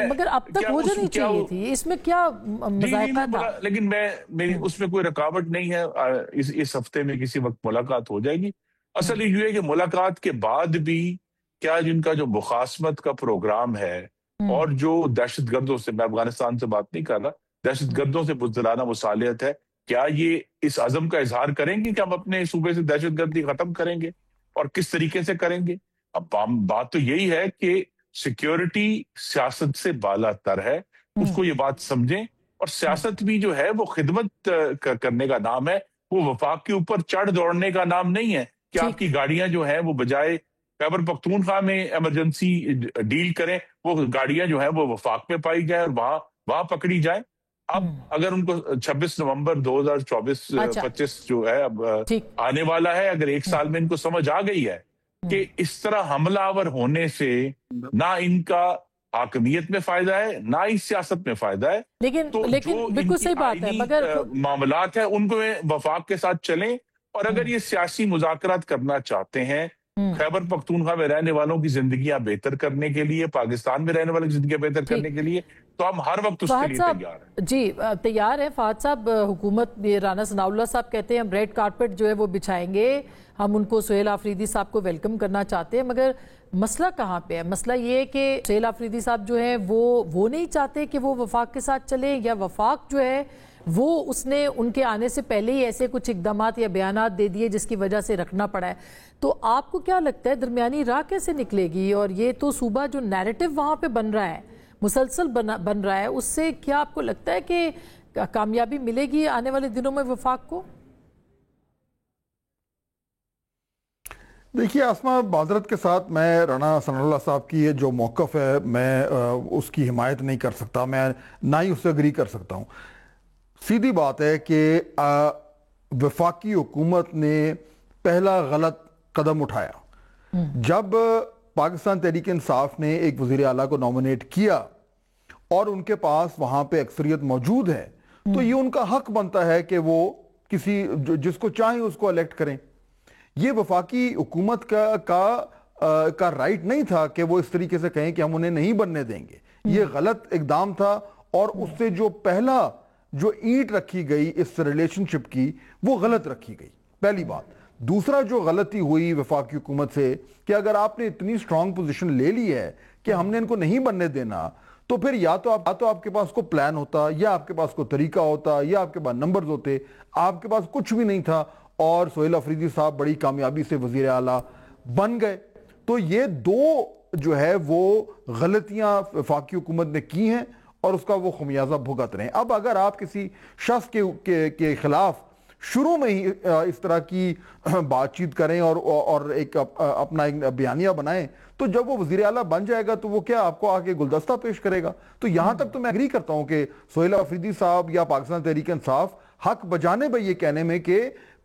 مگر اب تک ہو جانی چاہیے تھی, اس میں کیا مذائقہ تھا؟ لیکن میری اس میں کوئی رکاوٹ نہیں ہے, اس ہفتے میں کسی وقت ملاقات ہو جائے گی. اصل یہ ہے کہ ملاقات کے بعد بھی کیا جن کا جو مخاصمت کا پروگرام ہے اور جو دہشت گردوں سے, میں افغانستان سے بات نہیں کر رہا, دہشت گردوں سے بزدلانہ مصالحت ہے, کیا یہ اس عزم کا اظہار کریں گے کہ ہم اپنے صوبے سے دہشت گردی ختم کریں گے, اور کس طریقے سے کریں گے؟ اب بات تو یہی ہے کہ سیکیورٹی سیاست سے بالا تر ہے, اس کو یہ بات سمجھیں. اور سیاست بھی جو ہے وہ خدمت کرنے کا نام ہے, وہ وفاق کے اوپر چڑھ دوڑنے کا نام نہیں ہے کہ آپ کی گاڑیاں جو ہیں وہ بجائے خیبر پختونخوا میں ایمرجنسی ڈیل کریں, وہ گاڑیاں جو ہیں وہ وفاق میں پائی جائیں اور وہاں پکڑی جائیں. اب اگر ان کو 26 نومبر 2024-25 جو ہے اب آنے والا ہے, اگر 1 سال میں ان کو سمجھ آ گئی ہے کہ اس طرح حملہ آور ہونے سے نہ ان کا حاکمیت میں فائدہ ہے نہ ہی سیاست میں فائدہ ہے, لیکن بالکل صحیح بات ہے, مگر معاملات ہیں ان کو وفاق کے ساتھ چلیں اور اگر یہ سیاسی مذاکرات کرنا چاہتے ہیں خیبر پختونخوا میں رہنے والوں کی زندگیاں بہتر کرنے کے لیے، پاکستان میں رہنے والوں کی زندگیاں بہتر کرنے کے لیے، تو ہم ہر وقت اس کے لیے تیار ہیں۔ جی تیار ہے فہد صاحب۔ حکومت رانا ثناء اللہ صاحب کہتے ہیں ہم ریڈ کارپٹ جو ہے وہ بچھائیں گے، ہم ان کو سہیل آفریدی صاحب کو ویلکم کرنا چاہتے ہیں، مگر مسئلہ کہاں پہ ہے؟ مسئلہ یہ ہے کہ سہیل آفریدی صاحب جو ہیں وہ نہیں چاہتے کہ وہ وفاق کے ساتھ چلیں، یا وفاق جو ہے وہ اس نے ان کے آنے سے پہلے ہی ایسے کچھ اقدامات یا بیانات دے دیے جس کی وجہ سے رکھنا پڑا ہے۔ تو آپ کو کیا لگتا ہے درمیانی راہ کیسے نکلے گی؟ اور یہ تو صوبہ جو نیریٹو وہاں پہ بن رہا ہے، مسلسل بن رہا ہے، اس سے کیا آپ کو لگتا ہے کہ کامیابی ملے گی آنے والے دنوں میں وفاق کو؟ دیکھیے آسما، معذرت کے ساتھ میں رانا ثناء اللہ صاحب کی یہ جو موقف ہے میں اس کی حمایت نہیں کر سکتا، میں نہ ہی اس سے اگری کر سکتا ہوں۔ سیدھی بات ہے کہ وفاقی حکومت نے پہلا غلط قدم اٹھایا جب پاکستان تحریک انصاف نے ایک وزیر اعلیٰ کو نومینیٹ کیا اور ان کے پاس وہاں پہ اکثریت موجود ہے، تو یہ ان کا حق بنتا ہے کہ وہ کسی جس کو چاہیں اس کو الیکٹ کریں۔ یہ وفاقی حکومت کا رائٹ نہیں تھا کہ وہ اس طریقے سے کہیں کہ ہم انہیں نہیں بننے دیں گے۔ یہ غلط اقدام تھا، اور اس سے جو پہلا جو اینٹ رکھی گئی اس ریلیشن شپ کی وہ غلط رکھی گئی، پہلی بات۔ دوسرا جو غلطی ہوئی وفاقی حکومت سے کہ اگر آپ نے اتنی سٹرونگ پوزیشن لے لی ہے کہ ہم نے ان کو نہیں بننے دینا، تو پھر یا تو آپ کے پاس کوئی پلان ہوتا، یا آپ کے پاس کوئی طریقہ ہوتا، یا آپ کے پاس نمبرز ہوتے۔ آپ کے پاس کچھ بھی نہیں تھا اور سہیل آفریدی صاحب بڑی کامیابی سے وزیر اعلیٰ بن گئے۔ تو یہ دو جو ہے وہ غلطیاں وفاقی حکومت نے کی ہیں اور اس کا وہ خمیازہ بھگت رہے ہیں۔ اب اگر آپ کسی شخص کے خلاف شروع میں ہی اس طرح کی بات چیت کریں اور ایک اپنا ایک بیانیہ بنائیں، تو جب وہ وزیر اعلیٰ بن جائے گا تو وہ کیا آپ کو آگے گلدستہ پیش کرے گا؟ تو یہاں تک تو میں اگری کرتا ہوں کہ سہیل آفریدی صاحب یا پاکستان تحریک انصاف حق بجانب ہے یہ کہنے میں کہ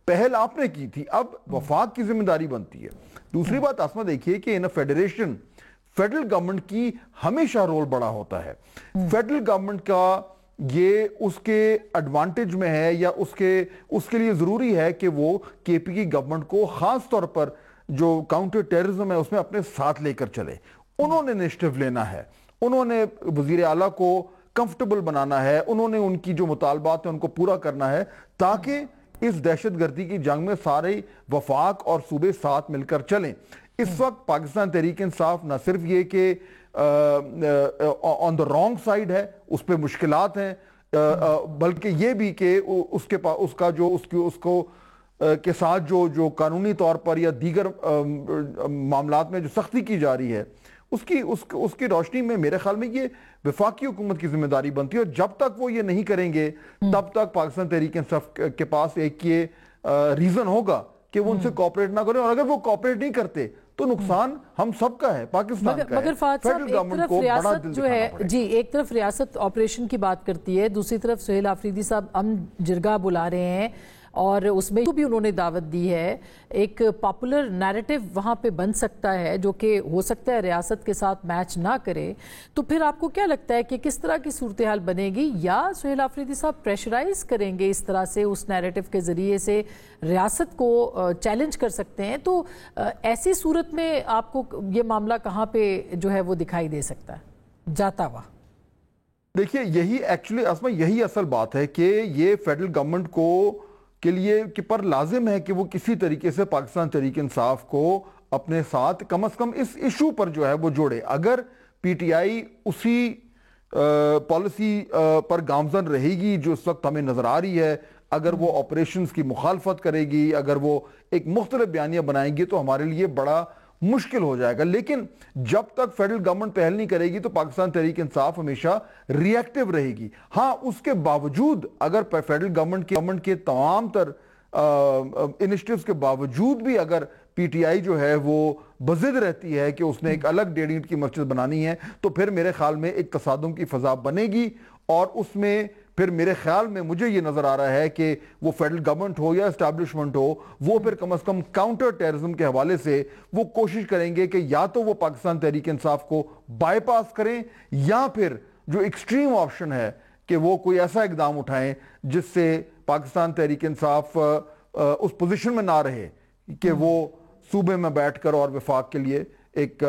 پہل آپ نے کی تھی، اب وفاق کی ذمہ داری بنتی ہے۔ دوسری بات آسما دیکھیے کہ ان فیڈریشن فیڈرل گورنمنٹ کی ہمیشہ رول بڑا ہوتا ہے۔ فیڈرل گورنمنٹ کا یہ اس کے ایڈوانٹیج میں ہے یا اس کے لیے ضروری ہے کہ وہ کے پی کی گورنمنٹ کو خاص طور پر جو کاؤنٹر ٹیررزم ہے اس میں اپنے ساتھ لے کر چلے۔ انہوں نے انیشیٹو لینا ہے، انہوں نے وزیر اعلیٰ کو کمفرٹیبل بنانا ہے، انہوں نے ان کی جو مطالبات ہیں ان کو پورا کرنا ہے، تاکہ اس دہشت گردی کی جنگ میں سارے وفاق اور صوبے ساتھ مل کر چلیں۔ اس وقت پاکستان تحریک انصاف نہ صرف یہ کہ آن دا رانگ سائیڈ ہے، اس پہ مشکلات ہیں، بلکہ یہ بھی کہ اس کے ساتھ جو قانونی طور پر یا دیگر معاملات میں جو سختی کی جا رہی ہے، اس کی روشنی میں میرے خیال میں یہ وفاقی حکومت کی ذمہ داری بنتی ہے۔ اور جب تک وہ یہ نہیں کریں گے تب تک پاکستان تحریک انصاف کے پاس ایک یہ ریزن ہوگا کہ وہ ان سے کوپریٹ نہ کریں، اور اگر وہ کوپریٹ نہیں کرتے تو نقصان ہم سب کا ہے، پاکستان کا ہے۔ مگر فہد صاحب ایک طرف ریاست جو ہے ایک طرف ریاست آپریشن کی بات کرتی ہے، دوسری طرف سہیل آفریدی صاحب جرگہ بلا رہے ہیں اور اس میں بھی انہوں نے دعوت دی ہے۔ ایک پاپولر نیریٹو وہاں پہ بن سکتا ہے جو کہ ہو سکتا ہے ریاست کے ساتھ میچ نہ کرے، تو پھر آپ کو کیا لگتا ہے کہ کس طرح کی صورتحال بنے گی؟ یا سہیل آفریدی صاحب پریشرائز کریں گے اس طرح سے اس نیریٹو کے ذریعے سے ریاست کو چیلنج کر سکتے ہیں؟ تو ایسی صورت میں آپ کو یہ معاملہ کہاں پہ جو ہے وہ دکھائی دے سکتا ہے جاتا ہوا؟ دیکھیے یہی ایکچولی اسما یہی اصل بات ہے کہ یہ فیڈرل گورنمنٹ کے لیے کہ پر لازم ہے کہ وہ کسی طریقے سے پاکستان تحریک انصاف کو اپنے ساتھ کم از کم اس ایشو پر جو ہے وہ جوڑے۔ اگر پی ٹی آئی اسی پالیسی پر گامزن رہے گی جو اس وقت ہمیں نظر آ رہی ہے، اگر وہ آپریشنز کی مخالفت کرے گی، اگر وہ ایک مختلف بیانیہ بنائیں گی، تو ہمارے لیے بڑا مشکل ہو جائے گا۔ لیکن جب تک فیڈرل گورنمنٹ پہل نہیں کرے گی تو پاکستان تحریک انصاف ہمیشہ ری ایکٹیو رہے گی۔ ہاں اس کے باوجود اگر فیڈرل گورنمنٹ کے تمام تر انیشیٹیوز کے باوجود بھی اگر پی ٹی آئی جو ہے وہ بضد رہتی ہے کہ اس نے ایک الگ 1.5 اینٹ کی مسجد بنانی ہے، تو پھر میرے خیال میں ایک تصادم کی فضا بنے گی، اور اس میں پھر میرے خیال میں مجھے یہ نظر آ رہا ہے کہ وہ فیڈرل گورنمنٹ ہو یا اسٹیبلشمنٹ ہو، وہ پھر کم از کم کاؤنٹر ٹیررزم کے حوالے سے وہ کوشش کریں گے کہ یا تو وہ پاکستان تحریک انصاف کو بائی پاس کریں، یا پھر جو ایکسٹریم آپشن ہے کہ وہ کوئی ایسا اقدام اٹھائیں جس سے پاکستان تحریک انصاف اس پوزیشن میں نہ رہے کہ وہ صوبے میں بیٹھ کر اور وفاق کے لیے ایک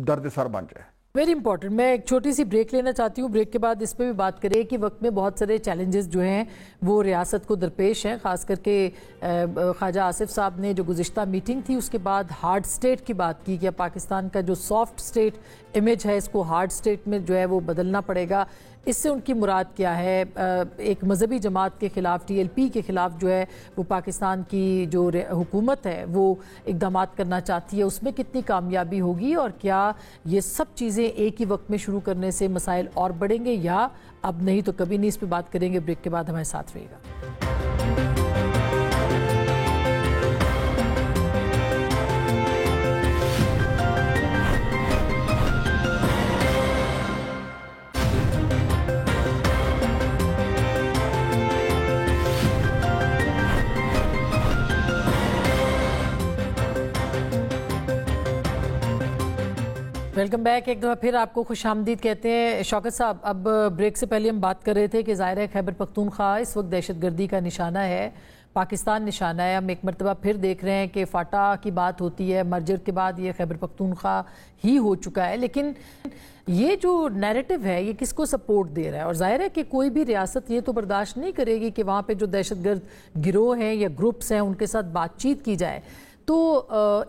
درد سر بن جائے. Very important. میں ایک چھوٹی سی بریک لینا چاہتی ہوں. بریک کے بعد اس پہ بھی بات کریں کہ وقت میں بہت سارے چیلنجز جو ہیں وہ ریاست کو درپیش ہیں, خاص کر کے خواجہ آصف صاحب نے جو گزشتہ میٹنگ تھی اس کے بعد ہارڈ سٹیٹ کی بات کی کہ پاکستان کا جو سافٹ سٹیٹ امیج ہے اس کو ہارڈ سٹیٹ میں جو ہے وہ بدلنا پڑے گا. اس سے ان کی مراد کیا ہے؟ ایک مذہبی جماعت کے خلاف, ٹی ایل پی کے خلاف جو ہے وہ پاکستان کی جو حکومت ہے وہ اقدامات کرنا چاہتی ہے, اس میں کتنی کامیابی ہوگی, اور کیا یہ سب چیزیں ایک ہی وقت میں شروع کرنے سے مسائل اور بڑھیں گے یا اب نہیں تو کبھی نہیں؟ اس پہ بات کریں گے. بریک کے بعد ہمارے ساتھ رہے گا. Welcome back. ایک دفعہ پھر آپ کو خوش آمدید کہتے ہیں. شوکت صاحب, اب بریک سے پہلے ہم بات کر رہے تھے کہ ظاہر ہے خیبر پختونخوا اس وقت دہشت گردی کا نشانہ ہے, پاکستان نشانہ ہے. ہم ایک مرتبہ پھر دیکھ رہے ہیں کہ فاٹا کی بات ہوتی ہے, مرجر کے بعد یہ خیبر پختونخوا ہی ہو چکا ہے. لیکن یہ جو نیریٹو ہے یہ کس کو سپورٹ دے رہا ہے؟ اور ظاہر ہے کہ کوئی بھی ریاست یہ تو برداشت نہیں کرے گی کہ وہاں پہ جو دہشت گرد گروہ ہیں یا گروپس ہیں ان کے ساتھ بات چیت کی جائے. تو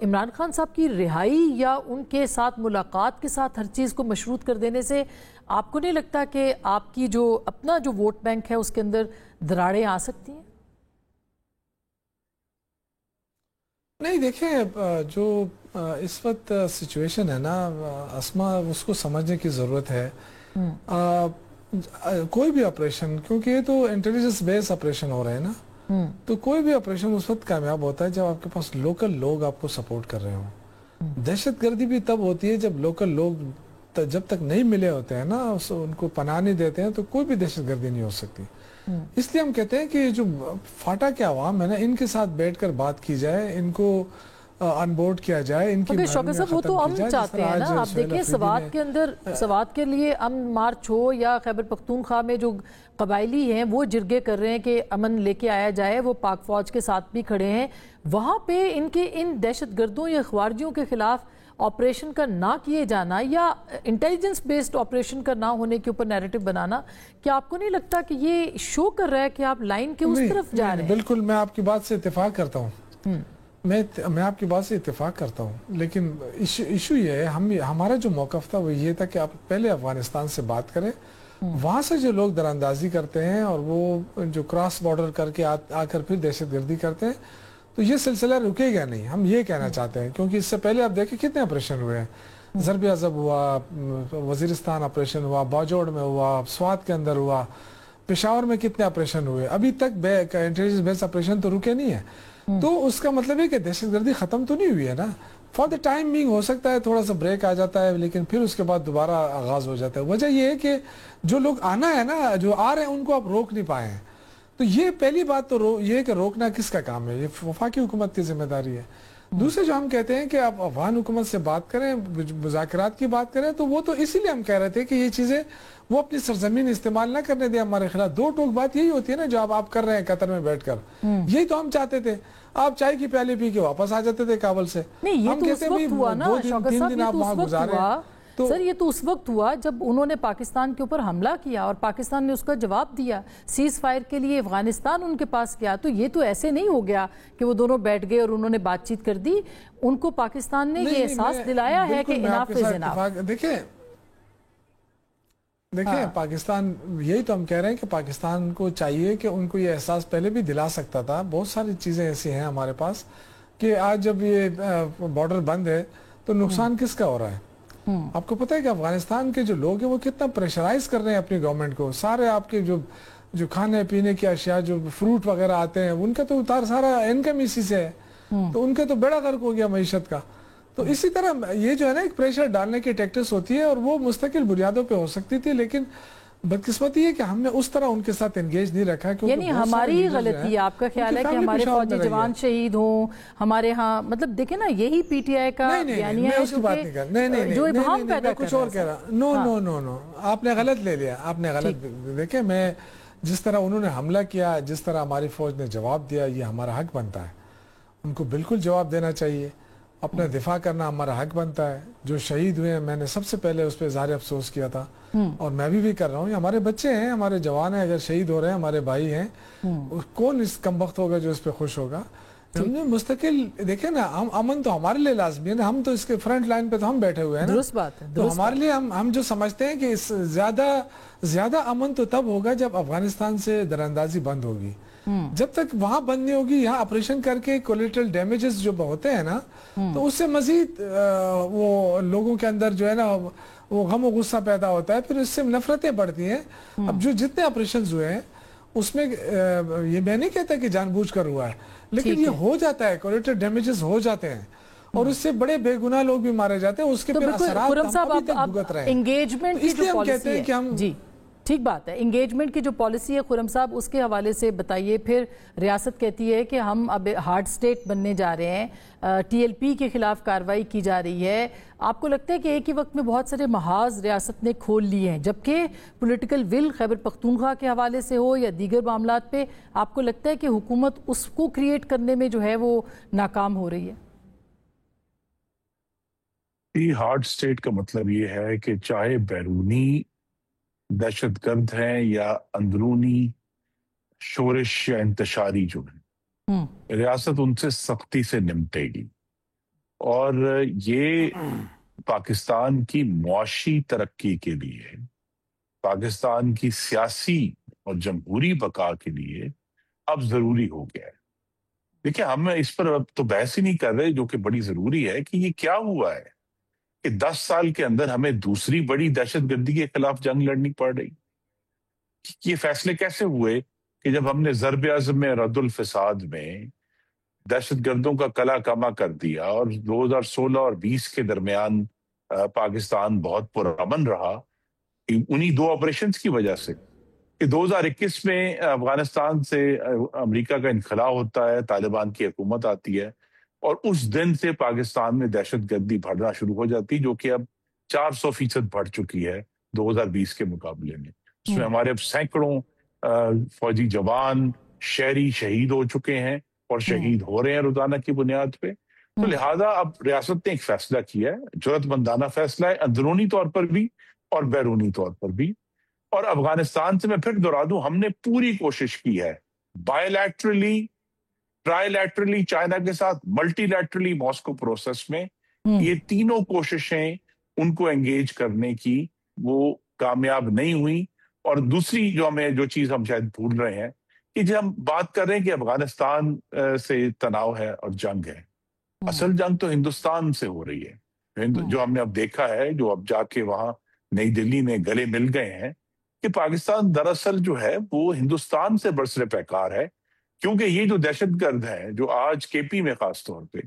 عمران خان صاحب کی رہائی یا ان کے ساتھ ملاقات کے ساتھ ہر چیز کو مشروط کر دینے سے آپ کو نہیں لگتا کہ آپ کی جو اپنا جو ووٹ بینک ہے اس کے اندر دراڑیں آ سکتی ہیں؟ نہیں, دیکھیں جو اس وقت سچویشن ہے نا اسما, اس کو سمجھنے کی ضرورت ہے. کوئی بھی آپریشن, کیونکہ یہ تو انٹیلیجنس بیس آپریشن ہو رہے ہیں نا, تو کوئی بھی آپریشن اس وقت کامیاب ہوتا ہے جب آپ کے پاس لوکل لوگ آپ کو سپورٹ کر رہے ہوں. دہشت گردی بھی تب ہوتی ہے جب لوکل لوگ جب تک نہیں ملے ہوتے ہیں نا, ان کو پناہ نہیں دیتے ہیں, تو کوئی بھی دہشت گردی نہیں ہو سکتی. اس لیے ہم کہتے ہیں کہ جو فاٹا کے عوام ہے نا, ان کے ساتھ بیٹھ کر بات کی جائے, ان کو ان بورڈ کیا جائے, ان کی شوکت صاحب وہ تو ہم چاہتے ہیں نا. آپ دیکھیں سوات کے اندر, سوات کے لیے امن مارچ ہو یا خیبر پختونخوا میں جو قبائلی ہیں وہ جرگے کر رہے ہیں کہ امن لے کے آیا جائے, وہ پاک فوج کے ساتھ بھی کھڑے ہیں. وہاں پہ ان دہشت گردوں یا خوارجیوں کے خلاف آپریشن کا نہ کیے جانا یا انٹیلیجنس بیسڈ آپریشن کا نہ ہونے کے اوپر نیریٹو بنانا, کیا آپ کو نہیں لگتا کہ یہ شو کر رہا ہے کہ آپ لائن کے اس طرف جا رہے ہیں؟ بالکل, میں آپ کی بات سے اتفاق کرتا ہوں. میں آپ کی بات سے اتفاق کرتا ہوں, لیکن ایشو یہ ہے, ہمارا جو موقف تھا وہ یہ تھا کہ آپ پہلے افغانستان سے بات کریں. وہاں سے جو لوگ دراندازی کرتے ہیں اور وہ جو کراس بارڈر کر کے آ کر پھر دہشت گردی کرتے ہیں, تو یہ سلسلہ رکے گا نہیں. ہم یہ کہنا چاہتے ہیں, کیونکہ اس سے پہلے آپ دیکھیں کتنے آپریشن ہوئے ہیں. ضرب عضب ہوا, وزیرستان آپریشن ہوا, باجوڑ میں ہوا, سوات کے اندر ہوا, پشاور میں کتنے آپریشن ہوئے. ابھی تک انٹیلیجنس بیس آپریشن تو رکے نہیں ہے. تو اس کا مطلب ہے کہ دہشت گردی ختم تو نہیں ہوئی ہے نا. فار دا ٹائم بینگ ہو سکتا ہے تھوڑا سا بریک آ جاتا ہے, لیکن پھر اس کے بعد دوبارہ آغاز ہو جاتا ہے. وجہ یہ ہے کہ جو لوگ آنا ہے نا, جو آ رہے ہیں, ان کو آپ روک نہیں پائے ہیں. تو یہ پہلی بات تو یہ ہے کہ روکنا کس کا کام ہے, یہ وفاقی حکومت کی ذمہ داری ہے. دوسرے جو ہم کہتے ہیں کہ آپ افغان حکومت سے بات کریں, مذاکرات کی بات کریں, تو وہ تو اسی لیے ہم کہہ رہے تھے کہ یہ چیزیں وہ اپنی سرزمین استعمال نہ کرنے دیں ہمارے خلاف. دو ٹوک بات یہی ہوتی ہے نا جو آپ کر رہے ہیں قطر میں بیٹھ کر, یہی تو ہم چاہتے تھے. آپ چائے کی پیالی پی کے واپس آ جاتے تھے کابل سے. نہیں, یہ تو اس وقت ہوا نا شوکت صاحب, یہ تو اس وقت ہوا سر, یہ تو اس وقت ہوا جب انہوں نے پاکستان کے اوپر حملہ کیا اور پاکستان نے اس کا جواب دیا. سیز فائر کے لیے افغانستان ان کے پاس کیا. تو یہ تو ایسے نہیں ہو گیا کہ وہ دونوں بیٹھ گئے اور انہوں نے بات چیت کر دی. ان کو پاکستان نے یہ احساس دلایا ہے کہ اناف از اناف. دیکھیں پاکستان, یہی تو ہم کہہ رہے ہیں کہ پاکستان کو چاہیے کہ ان کو یہ احساس پہلے بھی دلا سکتا تھا. بہت ساری چیزیں ایسی ہیں ہمارے پاس کہ آج جب یہ بارڈر بند ہے تو نقصان کس کا ہو رہا ہے. آپ کو پتہ ہے کہ افغانستان کے جو لوگ ہیں وہ کتنا پریشرائز کر رہے ہیں اپنی گورنمنٹ کو. سارے آپ کے جو کھانے پینے کی اشیاء, جو فروٹ وغیرہ آتے ہیں, ان کا تو سارا انکم اسی سے ہے. تو ان کے تو بیڑا غرق ہو گیا معیشت کا. تو اسی طرح یہ جو ہے نا ایک پریشر ڈالنے کی ٹیکٹس ہوتی ہے, اور وہ مستقل بنیادوں پہ ہو سکتی تھی, لیکن بدقسمتی یہ کہ ہم نے اس طرح ان کے ساتھ انگیج نہیں رکھا. یعنی ہماری غلطی ہے, آپ کا خیال ہے کہ ہمارے فوجی جوان شہید ہوں ہمارے ہاں, مطلب دیکھیں نا یہی پی ٹی آئی کا بیانیہ ہے جو ابہام پیدا کچھ اور کہہ رہا. نو, آپ نے غلط لے لیا, آپ نے غلط. دیکھیں میں جس طرح انہوں نے حملہ کیا, جس طرح ہماری فوج نے جواب دیا, یہ ہمارا حق بنتا ہے, ان کو بالکل جواب دینا چاہیے. اپنا دفاع کرنا ہمارا حق بنتا ہے. جو شہید ہوئے ہیں, میں نے سب سے پہلے اس پہ اظہار افسوس کیا تھا, اور میں بھی کر رہا ہوں. یہ ہمارے بچے ہیں, ہمارے جوان ہیں, اگر شہید ہو رہے ہیں, ہمارے بھائی ہیں, کون اس کم وقت ہوگا جو اس پہ خوش ہوگا؟ ہم نے مستقل دیکھیں نا, ہم امن تو ہمارے لیے لازمی ہے نا, ہم تو اس کے فرنٹ لائن پہ تو ہم بیٹھے ہوئے ہیں نا. درست بات ہے. تو ہمارے لیے ہم جو سمجھتے ہیں کہ اس زیادہ امن تو تب ہوگا جب افغانستان سے دراندازی بند ہوگی. جب تک وہاں بند نہیں ہوگی, یہاں آپریشن کر کے کولیٹرل ڈیمیجز جو ہوتے ہیں نا, تو اس سے مزید وہ لوگوں کے اندر جو ہے نا وہ غم و غصہ پیدا ہوتا ہے, پھر اس سے نفرتیں بڑھتی ہیں. اب جو جتنے آپریشنز ہوئے ہیں اس میں یہ میں نہیں کہتا کہ جان بوجھ کر ہوا ہے, لیکن یہ ہو جاتا ہے, کولیٹرل ڈیمیجز ہو جاتے ہیں, اور اس سے بڑے بے گناہ لوگ بھی مارے جاتے ہیں. اس کے پھر اثرات ہم ابھی تک بھگت رہے ہیں. انگیجمنٹ کی اس لیے جو ہم کہتے پالیسی ہیں کہ ہم جی ٹھیک بات ہے, انگیجمنٹ کی جو پالیسی ہے خرم صاحب, اس کے حوالے سے بتائیے. پھر ریاست کہتی ہے کہ ہم اب ہارڈ سٹیٹ بننے جا رہے ہیں, ٹی ایل پی کے خلاف کارروائی کی جا رہی ہے. آپ کو لگتا ہے کہ ایک ہی وقت میں بہت سارے محاذ ریاست نے کھول لیے ہیں, جبکہ پولیٹیکل ول خیبر پختونخوا کے حوالے سے ہو یا دیگر معاملات پہ, آپ کو لگتا ہے کہ حکومت اس کو کریٹ کرنے میں جو ہے وہ ناکام ہو رہی ہے؟ ہارڈ سٹیٹ کا مطلب یہ ہے کہ چاہے بیرونی دہشت گرد ہیں یا اندرونی شورش یا انتشاری جو ہے, ریاست ان سے سختی سے نمٹے گی. اور یہ پاکستان کی معاشی ترقی کے لیے, پاکستان کی سیاسی اور جمہوری بقا کے لیے اب ضروری ہو گیا ہے. دیکھیں, ہم اس پر اب تو بحث ہی نہیں کر رہے, جو کہ بڑی ضروری ہے, کہ یہ کیا ہوا ہے کہ 10 سال کے اندر ہمیں دوسری بڑی دہشت گردی کے خلاف جنگ لڑنی پڑ رہی. یہ فیصلے کیسے ہوئے کہ جب ہم نے ضرب عضب میں رد الفساد میں دہشت گردوں کا کلا کما کر دیا, اور 2016 اور 20 کے درمیان پاکستان بہت پرامن رہا انہی 2 آپریشنز کی وجہ سے, کہ 2021 میں افغانستان سے امریکہ کا انخلا ہوتا ہے, طالبان کی حکومت آتی ہے, اور اس دن سے پاکستان میں دہشت گردی بڑھنا شروع ہو جاتی, جو کہ اب 400% بڑھ چکی ہے 2020 کے مقابلے میں. اس میں ہمارے اب سینکڑوں فوجی جوان شہری شہید ہو چکے ہیں, اور شہید ہو رہے ہیں روزانہ کی بنیاد پہ. تو لہٰذا اب ریاست نے ایک فیصلہ کیا ہے, جرأت مندانہ فیصلہ ہے, اندرونی طور پر بھی اور بیرونی طور پر بھی. اور افغانستان سے میں پھر دہرا دوں, ہم نے پوری کوشش کی ہے, by laterally, try laterally China کے ساتھ, ملٹی لیٹرلی ماسکو پروسیس میں, یہ تینوں کوششیں ان کو انگیج کرنے کی وہ کامیاب نہیں ہوئی. اور دوسری جو چیز ہم شاید بھول رہے ہیں, کہ جب ہم بات کر رہے ہیں کہ افغانستان سے تناؤ ہے اور جنگ ہے, اصل جنگ تو ہندوستان سے ہو رہی ہے. جو ہم نے اب دیکھا ہے, جو اب جا کے وہاں نئی دلی میں گلے مل گئے ہیں, کہ پاکستان دراصل جو ہے وہ ہندوستان سے برسر پیکار ہے. کیونکہ یہ جو دہشت گرد ہیں جو آج کے پی میں خاص طور پہ,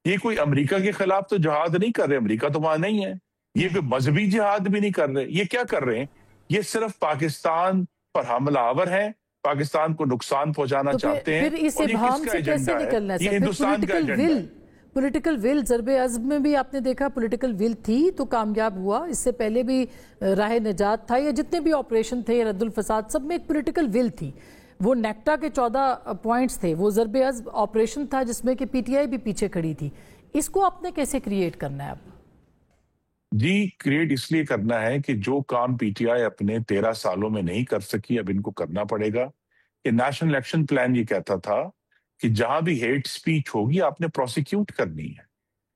یہ کوئی امریکہ کے خلاف تو جہاد نہیں کر رہے, امریکہ تو وہاں نہیں ہے, یہ کوئی مذہبی جہاد بھی نہیں کر رہے. یہ کیا کر رہے ہیں؟ یہ صرف پاکستان پر حملہ آور ہیں, پاکستان کو نقصان پہنچانا چاہتے ہیں. پھر اس ابہام سے کیسے نکلنا ہے؟ یہ ہندوستان کا ایجنڈا ہے. پولیٹیکل ول, ضرب عضب میں بھی آپ نے دیکھا پولیٹیکل ول تھی تو کامیاب ہوا, اس سے پہلے بھی راہ نجات تھا, یا جتنے بھی آپریشن تھے رد الفساد, سب میں ایک پولیٹیکل ول تھی. وہ نیکٹا کے 14 پوائنٹس تھے, وہ ضرب عضب آپریشن تھا جس میں کہ پی ٹی آئی بھی پیچھے کھڑی تھی. اس کو آپ نے کیسے کریٹ کرنا ہے اب؟ جی, کریٹ اس لیے کرنا ہے کہ جو کام پی ٹی آئی اپنے 13 سالوں میں نہیں کر سکی, اب ان کو کرنا پڑے گا. کہ نیشنل ایکشن پلان یہ کہتا تھا کہ جہاں بھی ہیٹ سپیچ ہوگی آپ نے پروسیکیوٹ کرنی ہے,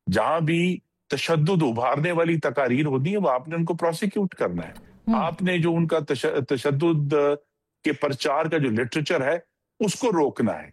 جہاں بھی تشدد ابھارنے والی تقاریر ہوتی ہیں وہ آپ نے ان کو پروسیکیوٹ کرنا ہے. آپ نے جو ان کا تشدد کے پرچار کا جو لٹریچر ہے اس کو روکنا ہے.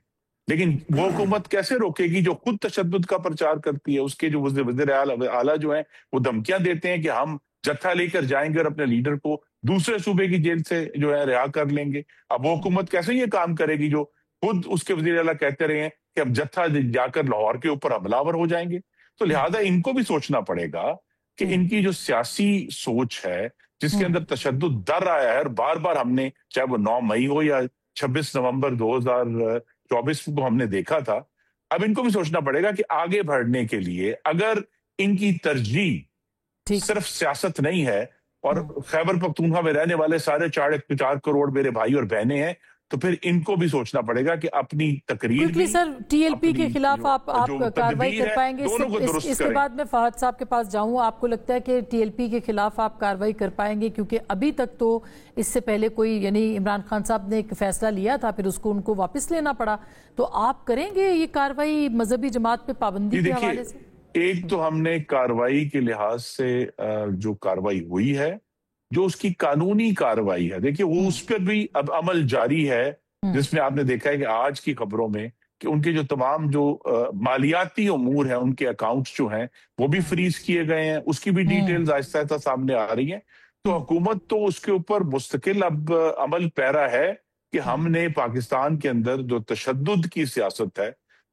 لیکن وہ حکومت کیسے روکے گی جو خود تشدد کا پرچار کرتی ہے؟ اس کے جو وزیر اعلیٰ جو ہیں وہ دھمکیاں دیتے ہیں کہ ہم جتھا لے کر جائیں گے اور اپنے لیڈر کو دوسرے صوبے کی جیل سے جو ہے رہا کر لیں گے. اب وہ حکومت کیسے یہ کام کرے گی جو خود اس کے وزیر اعلیٰ کہتے رہے ہیں کہ اب جتھا جا کر لاہور کے اوپر حملہ آور ہو جائیں گے؟ تو لہٰذا ان کو بھی سوچنا پڑے گا کہ ان کی جو سیاسی سوچ ہے جس کے اندر تشدد در آیا ہے, اور بار بار ہم نے چاہے وہ 9 مئی ہو یا 26 نومبر 2024 کو ہم نے دیکھا تھا, اب ان کو بھی سوچنا پڑے گا کہ آگے بڑھنے کے لیے اگر ان کی ترجیح صرف سیاست نہیں ہے اور خیبر پختونخوا میں رہنے والے سارے 4 کروڑ میرے بھائی اور بہنیں ہیں، تو پھر ان کو بھی سوچنا پڑے گا کہ اپنی تقریر بھی، سر ٹی ایل پی کے خلاف آپ کاروائی کر پائیں گے؟ دونوں کو درست اس کے بعد میں فہد صاحب کے پاس جاؤں، آپ کو لگتا ہے کہ ٹی ایل پی کے خلاف آپ کاروائی کر پائیں گے؟ کیونکہ ابھی تک تو اس سے پہلے کوئی، یعنی عمران خان صاحب نے ایک فیصلہ لیا تھا، پھر اس کو ان کو واپس لینا پڑا، تو آپ کریں گے یہ کاروائی مذہبی جماعت پہ پابندی کے حوالے سے؟ ایک تو ہم نے کاروائی کے لحاظ سے جو کاروائی ہوئی ہے، جو اس کی قانونی کاروائی ہے، دیکھیے وہ اس پر بھی اب عمل جاری ہے، جس میں آپ نے دیکھا ہے کہ آج کی خبروں میں کہ ان کے جو تمام جو مالیاتی امور ہیں، ان کے اکاؤنٹس جو ہیں وہ بھی فریز کیے گئے ہیں، اس کی بھی ڈیٹیلز آہستہ آہستہ سامنے آ رہی ہیں۔ تو حکومت تو اس کے اوپر مستقل اب عمل پیرا ہے کہ ہم نے پاکستان کے اندر جو تشدد کی سیاست ہے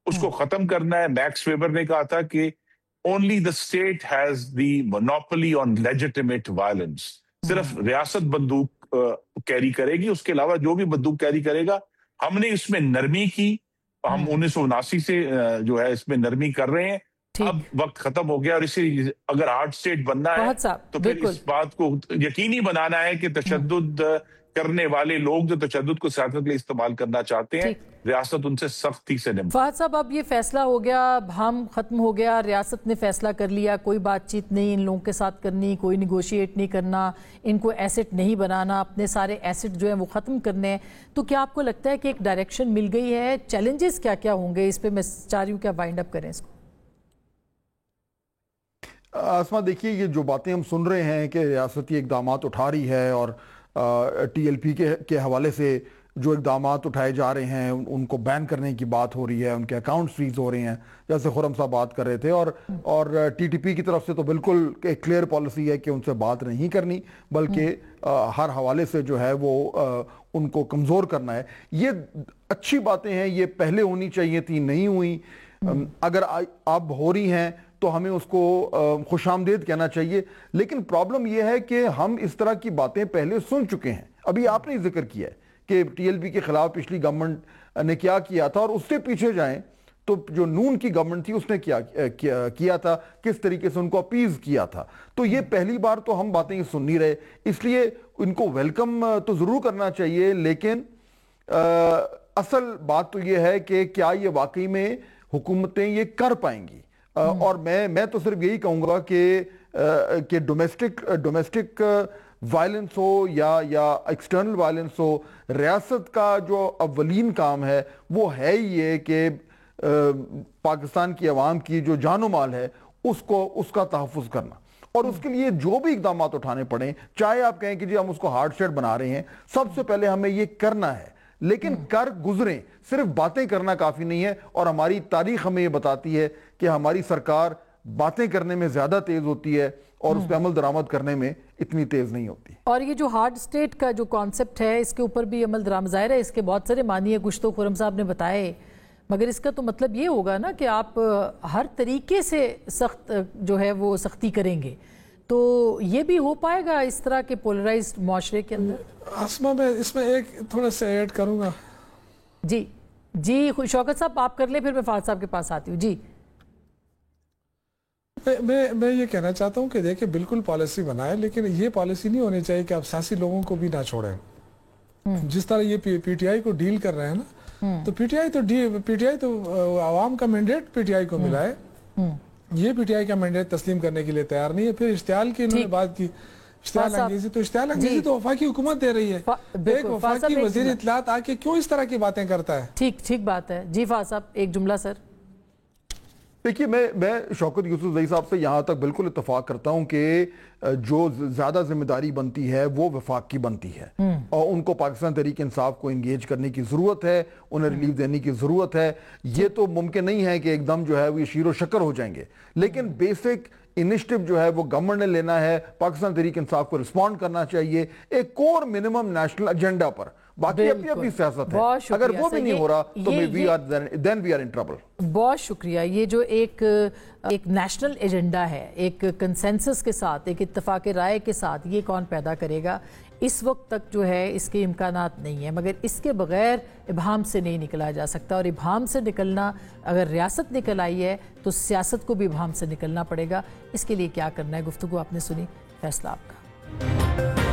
اس کو ختم کرنا ہے۔ میکس ویبر نے کہا تھا کہ only the state has the monopoly on legitimate violence، صرف ریاست بندوق کیری کرے گی، اس کے علاوہ جو بھی بندوق کیری کرے گا۔ ہم نے اس میں نرمی کی، ہم 1979 سے جو ہے اس میں نرمی کر رہے ہیں، اب وقت ختم ہو گیا، اور اسی اگر ہارڈ اسٹیٹ بننا ہے تو پھر اس بات کو یقینی بنانا ہے کہ تشدد کرنے والے لوگ جو تشدد کو سیاست کے لیے استعمال کرنا چاہتے ہیں، ریاست ان سے سختی سے نمٹے۔ فہد صاحب، اب یہ فیصلہ ہو گیا، ہم ختم ہو گیا، ریاست نے فیصلہ کر لیا، کوئی بات چیت نہیں ان لوگوں کے ساتھ کرنی، کوئی نیگوشیٹ نہیں کرنا، ان کو ایسٹ نہیں بنانا، اپنے سارے ایسٹ جو ہیں وہ ختم کرنے ہیں، تو کیا آپ کو لگتا ہے کہ ایک ڈائریکشن مل گئی ہے؟ چیلنجز کیا کیا ہوں گے اس پہ؟ میں چاہ رہی ہوں کہ آپ وائنڈ اپ کریں اس کو۔ آسما دیکھیے، یہ جو باتیں ہم سن رہے ہیں کہ ریاستی اقدامات اٹھا رہی ہے، اور ٹی ایل پی کے حوالے سے جو اقدامات اٹھائے جا رہے ہیں، ان کو بین کرنے کی بات ہو رہی ہے، ان کے اکاؤنٹ فریز ہو رے ہیں، جیسے خرم صاحب بات کر رر تھے، اور ٹی ٹی پی کی طرف سے تو بالکل ایک کلیئر پالیسی ہے کہ ان سے بات نہیں کرنی، بلکہ ہر حوالے سے جو ہے وہ ان کو کمزور کرنا ہے۔ یہ اچھی باتیں ہیں، یہ پہلے ہونی چاہیے تھی، نہیں ہوئی، اگر اب ہو رہی ہیں تو ہمیں اس کو خوش آمدید کہنا چاہیے۔ لیکن پرابلم یہ ہے کہ ہم اس طرح کی باتیں پہلے سن چکے ہیں۔ ابھی آپ نے ذکر کیا ہے کہ ٹی ایل پی کے خلاف پچھلی گورنمنٹ نے کیا کیا تھا، اور اس سے پیچھے جائیں تو جو نون کی گورنمنٹ تھی اس نے کیا تھا، کس طریقے سے ان کو اپیز کیا تھا۔ تو یہ پہلی بار تو ہم باتیں سن نہیں رہے، اس لیے ان کو ویلکم تو ضرور کرنا چاہیے، لیکن اصل بات تو یہ ہے کہ کیا یہ واقعی میں حکومتیں یہ کر پائیں گی؟ اور میں تو صرف یہی کہوں گا کہ ڈومیسٹک وائلنس ہو یا ایکسٹرنل وائلنس ہو، ریاست کا جو اولین کام ہے وہ ہے یہ کہ پاکستان کی عوام کی جو جان و مال ہے اس کا تحفظ کرنا، اور اس کے لیے جو بھی اقدامات اٹھانے پڑیں، چاہے آپ کہیں کہ جی ہم اس کو ہارڈ شیٹ بنا رہے ہیں، سب سے پہلے ہمیں یہ کرنا ہے، لیکن کر گزریں، صرف باتیں کرنا کافی نہیں ہے۔ اور ہماری تاریخ ہمیں یہ بتاتی ہے کہ ہماری سرکار باتیں کرنے میں زیادہ تیز ہوتی ہے اور اس پہ عمل درآمد کرنے میں اتنی تیز نہیں ہوتی۔ اور یہ جو ہارڈ سٹیٹ کا جو کانسیپٹ ہے، اس کے اوپر بھی عمل درآمد، ظاہر ہے اس کے بہت سارے معنی ہے، کچھ تو خرم صاحب نے بتائے، مگر اس کا تو مطلب یہ ہوگا نا کہ آپ ہر طریقے سے سخت جو ہے وہ سختی کریں گے، تو یہ بھی ہو پائے گا اس طرح کے پولرائزڈ معاشرے کے اندر؟ آسما، میں اس میں ایک تھوڑا سا ایڈ کروں گا۔ جی شوکت صاحب آپ کر لیں، پھر میں فہد صاحب کے پاس آتی ہوں۔ جی میں یہ کہنا چاہتا ہوں کہ دیکھیں بالکل پالیسی بنائے، لیکن یہ پالیسی نہیں ہونی چاہیے کہ آپ سیاسی لوگوں کو بھی نہ چھوڑیں۔ جس طرح یہ پی ٹی آئی کو ڈیل کر رہے ہیں نا، تو پی ٹی آئی تو عوام کا مینڈیٹ پی ٹی آئی کو ملا ہے، یہ پی ٹی آئی کا مینڈیٹ تسلیم کرنے کے لیے تیار نہیں ہے۔ پھر اشتعال کی انہوں نے بات کی، اشتعال انگیزی تو وفاقی حکومت دے رہی ہے، ایک وفاقی وزیر اطلاعات آ کے کیوں اس طرح کی باتیں کرتا ہے؟ ٹھیک بات ہے۔ جی فہد صاحب ایک جملہ سر۔ دیکھیے، میں شوکت یوسف زئی صاحب سے یہاں تک بالکل اتفاق کرتا ہوں کہ جو زیادہ ذمہ داری بنتی ہے وہ وفاق کی بنتی ہے، اور ان کو پاکستان تحریک انصاف کو انگیج کرنے کی ضرورت ہے، انہیں ریلیف دینے کی ضرورت ہے۔ یہ تو ممکن نہیں ہے کہ ایک دم جو ہے وہ یہ شیر و شکر ہو جائیں گے، لیکن بیسک انیشیٹو جو ہے وہ گورنمنٹ نے لینا ہے، پاکستان تحریک انصاف کو رسپونڈ کرنا چاہیے ایک کور منیمم نیشنل ایجنڈا پر۔ باقی اپنی سیاست ہے، اگر وہ بھی نہیں ہو رہا تو then we are in trouble۔ بہت شکریہ۔ یہ جو ایک نیشنل ایجنڈا ہے، ایک کنسنسس کے ساتھ، ایک اتفاق رائے کے ساتھ، یہ کون پیدا کرے گا؟ اس وقت تک جو ہے اس کے امکانات نہیں ہیں، مگر اس کے بغیر ابہام سے نہیں نکلا جا سکتا، اور ابہام سے نکلنا، اگر ریاست نکل آئی ہے تو سیاست کو بھی ابہام سے نکلنا پڑے گا۔ اس کے لیے کیا کرنا ہے؟ گفتگو آپ نے سنی، فیصلہ آپ کا۔ ہیں.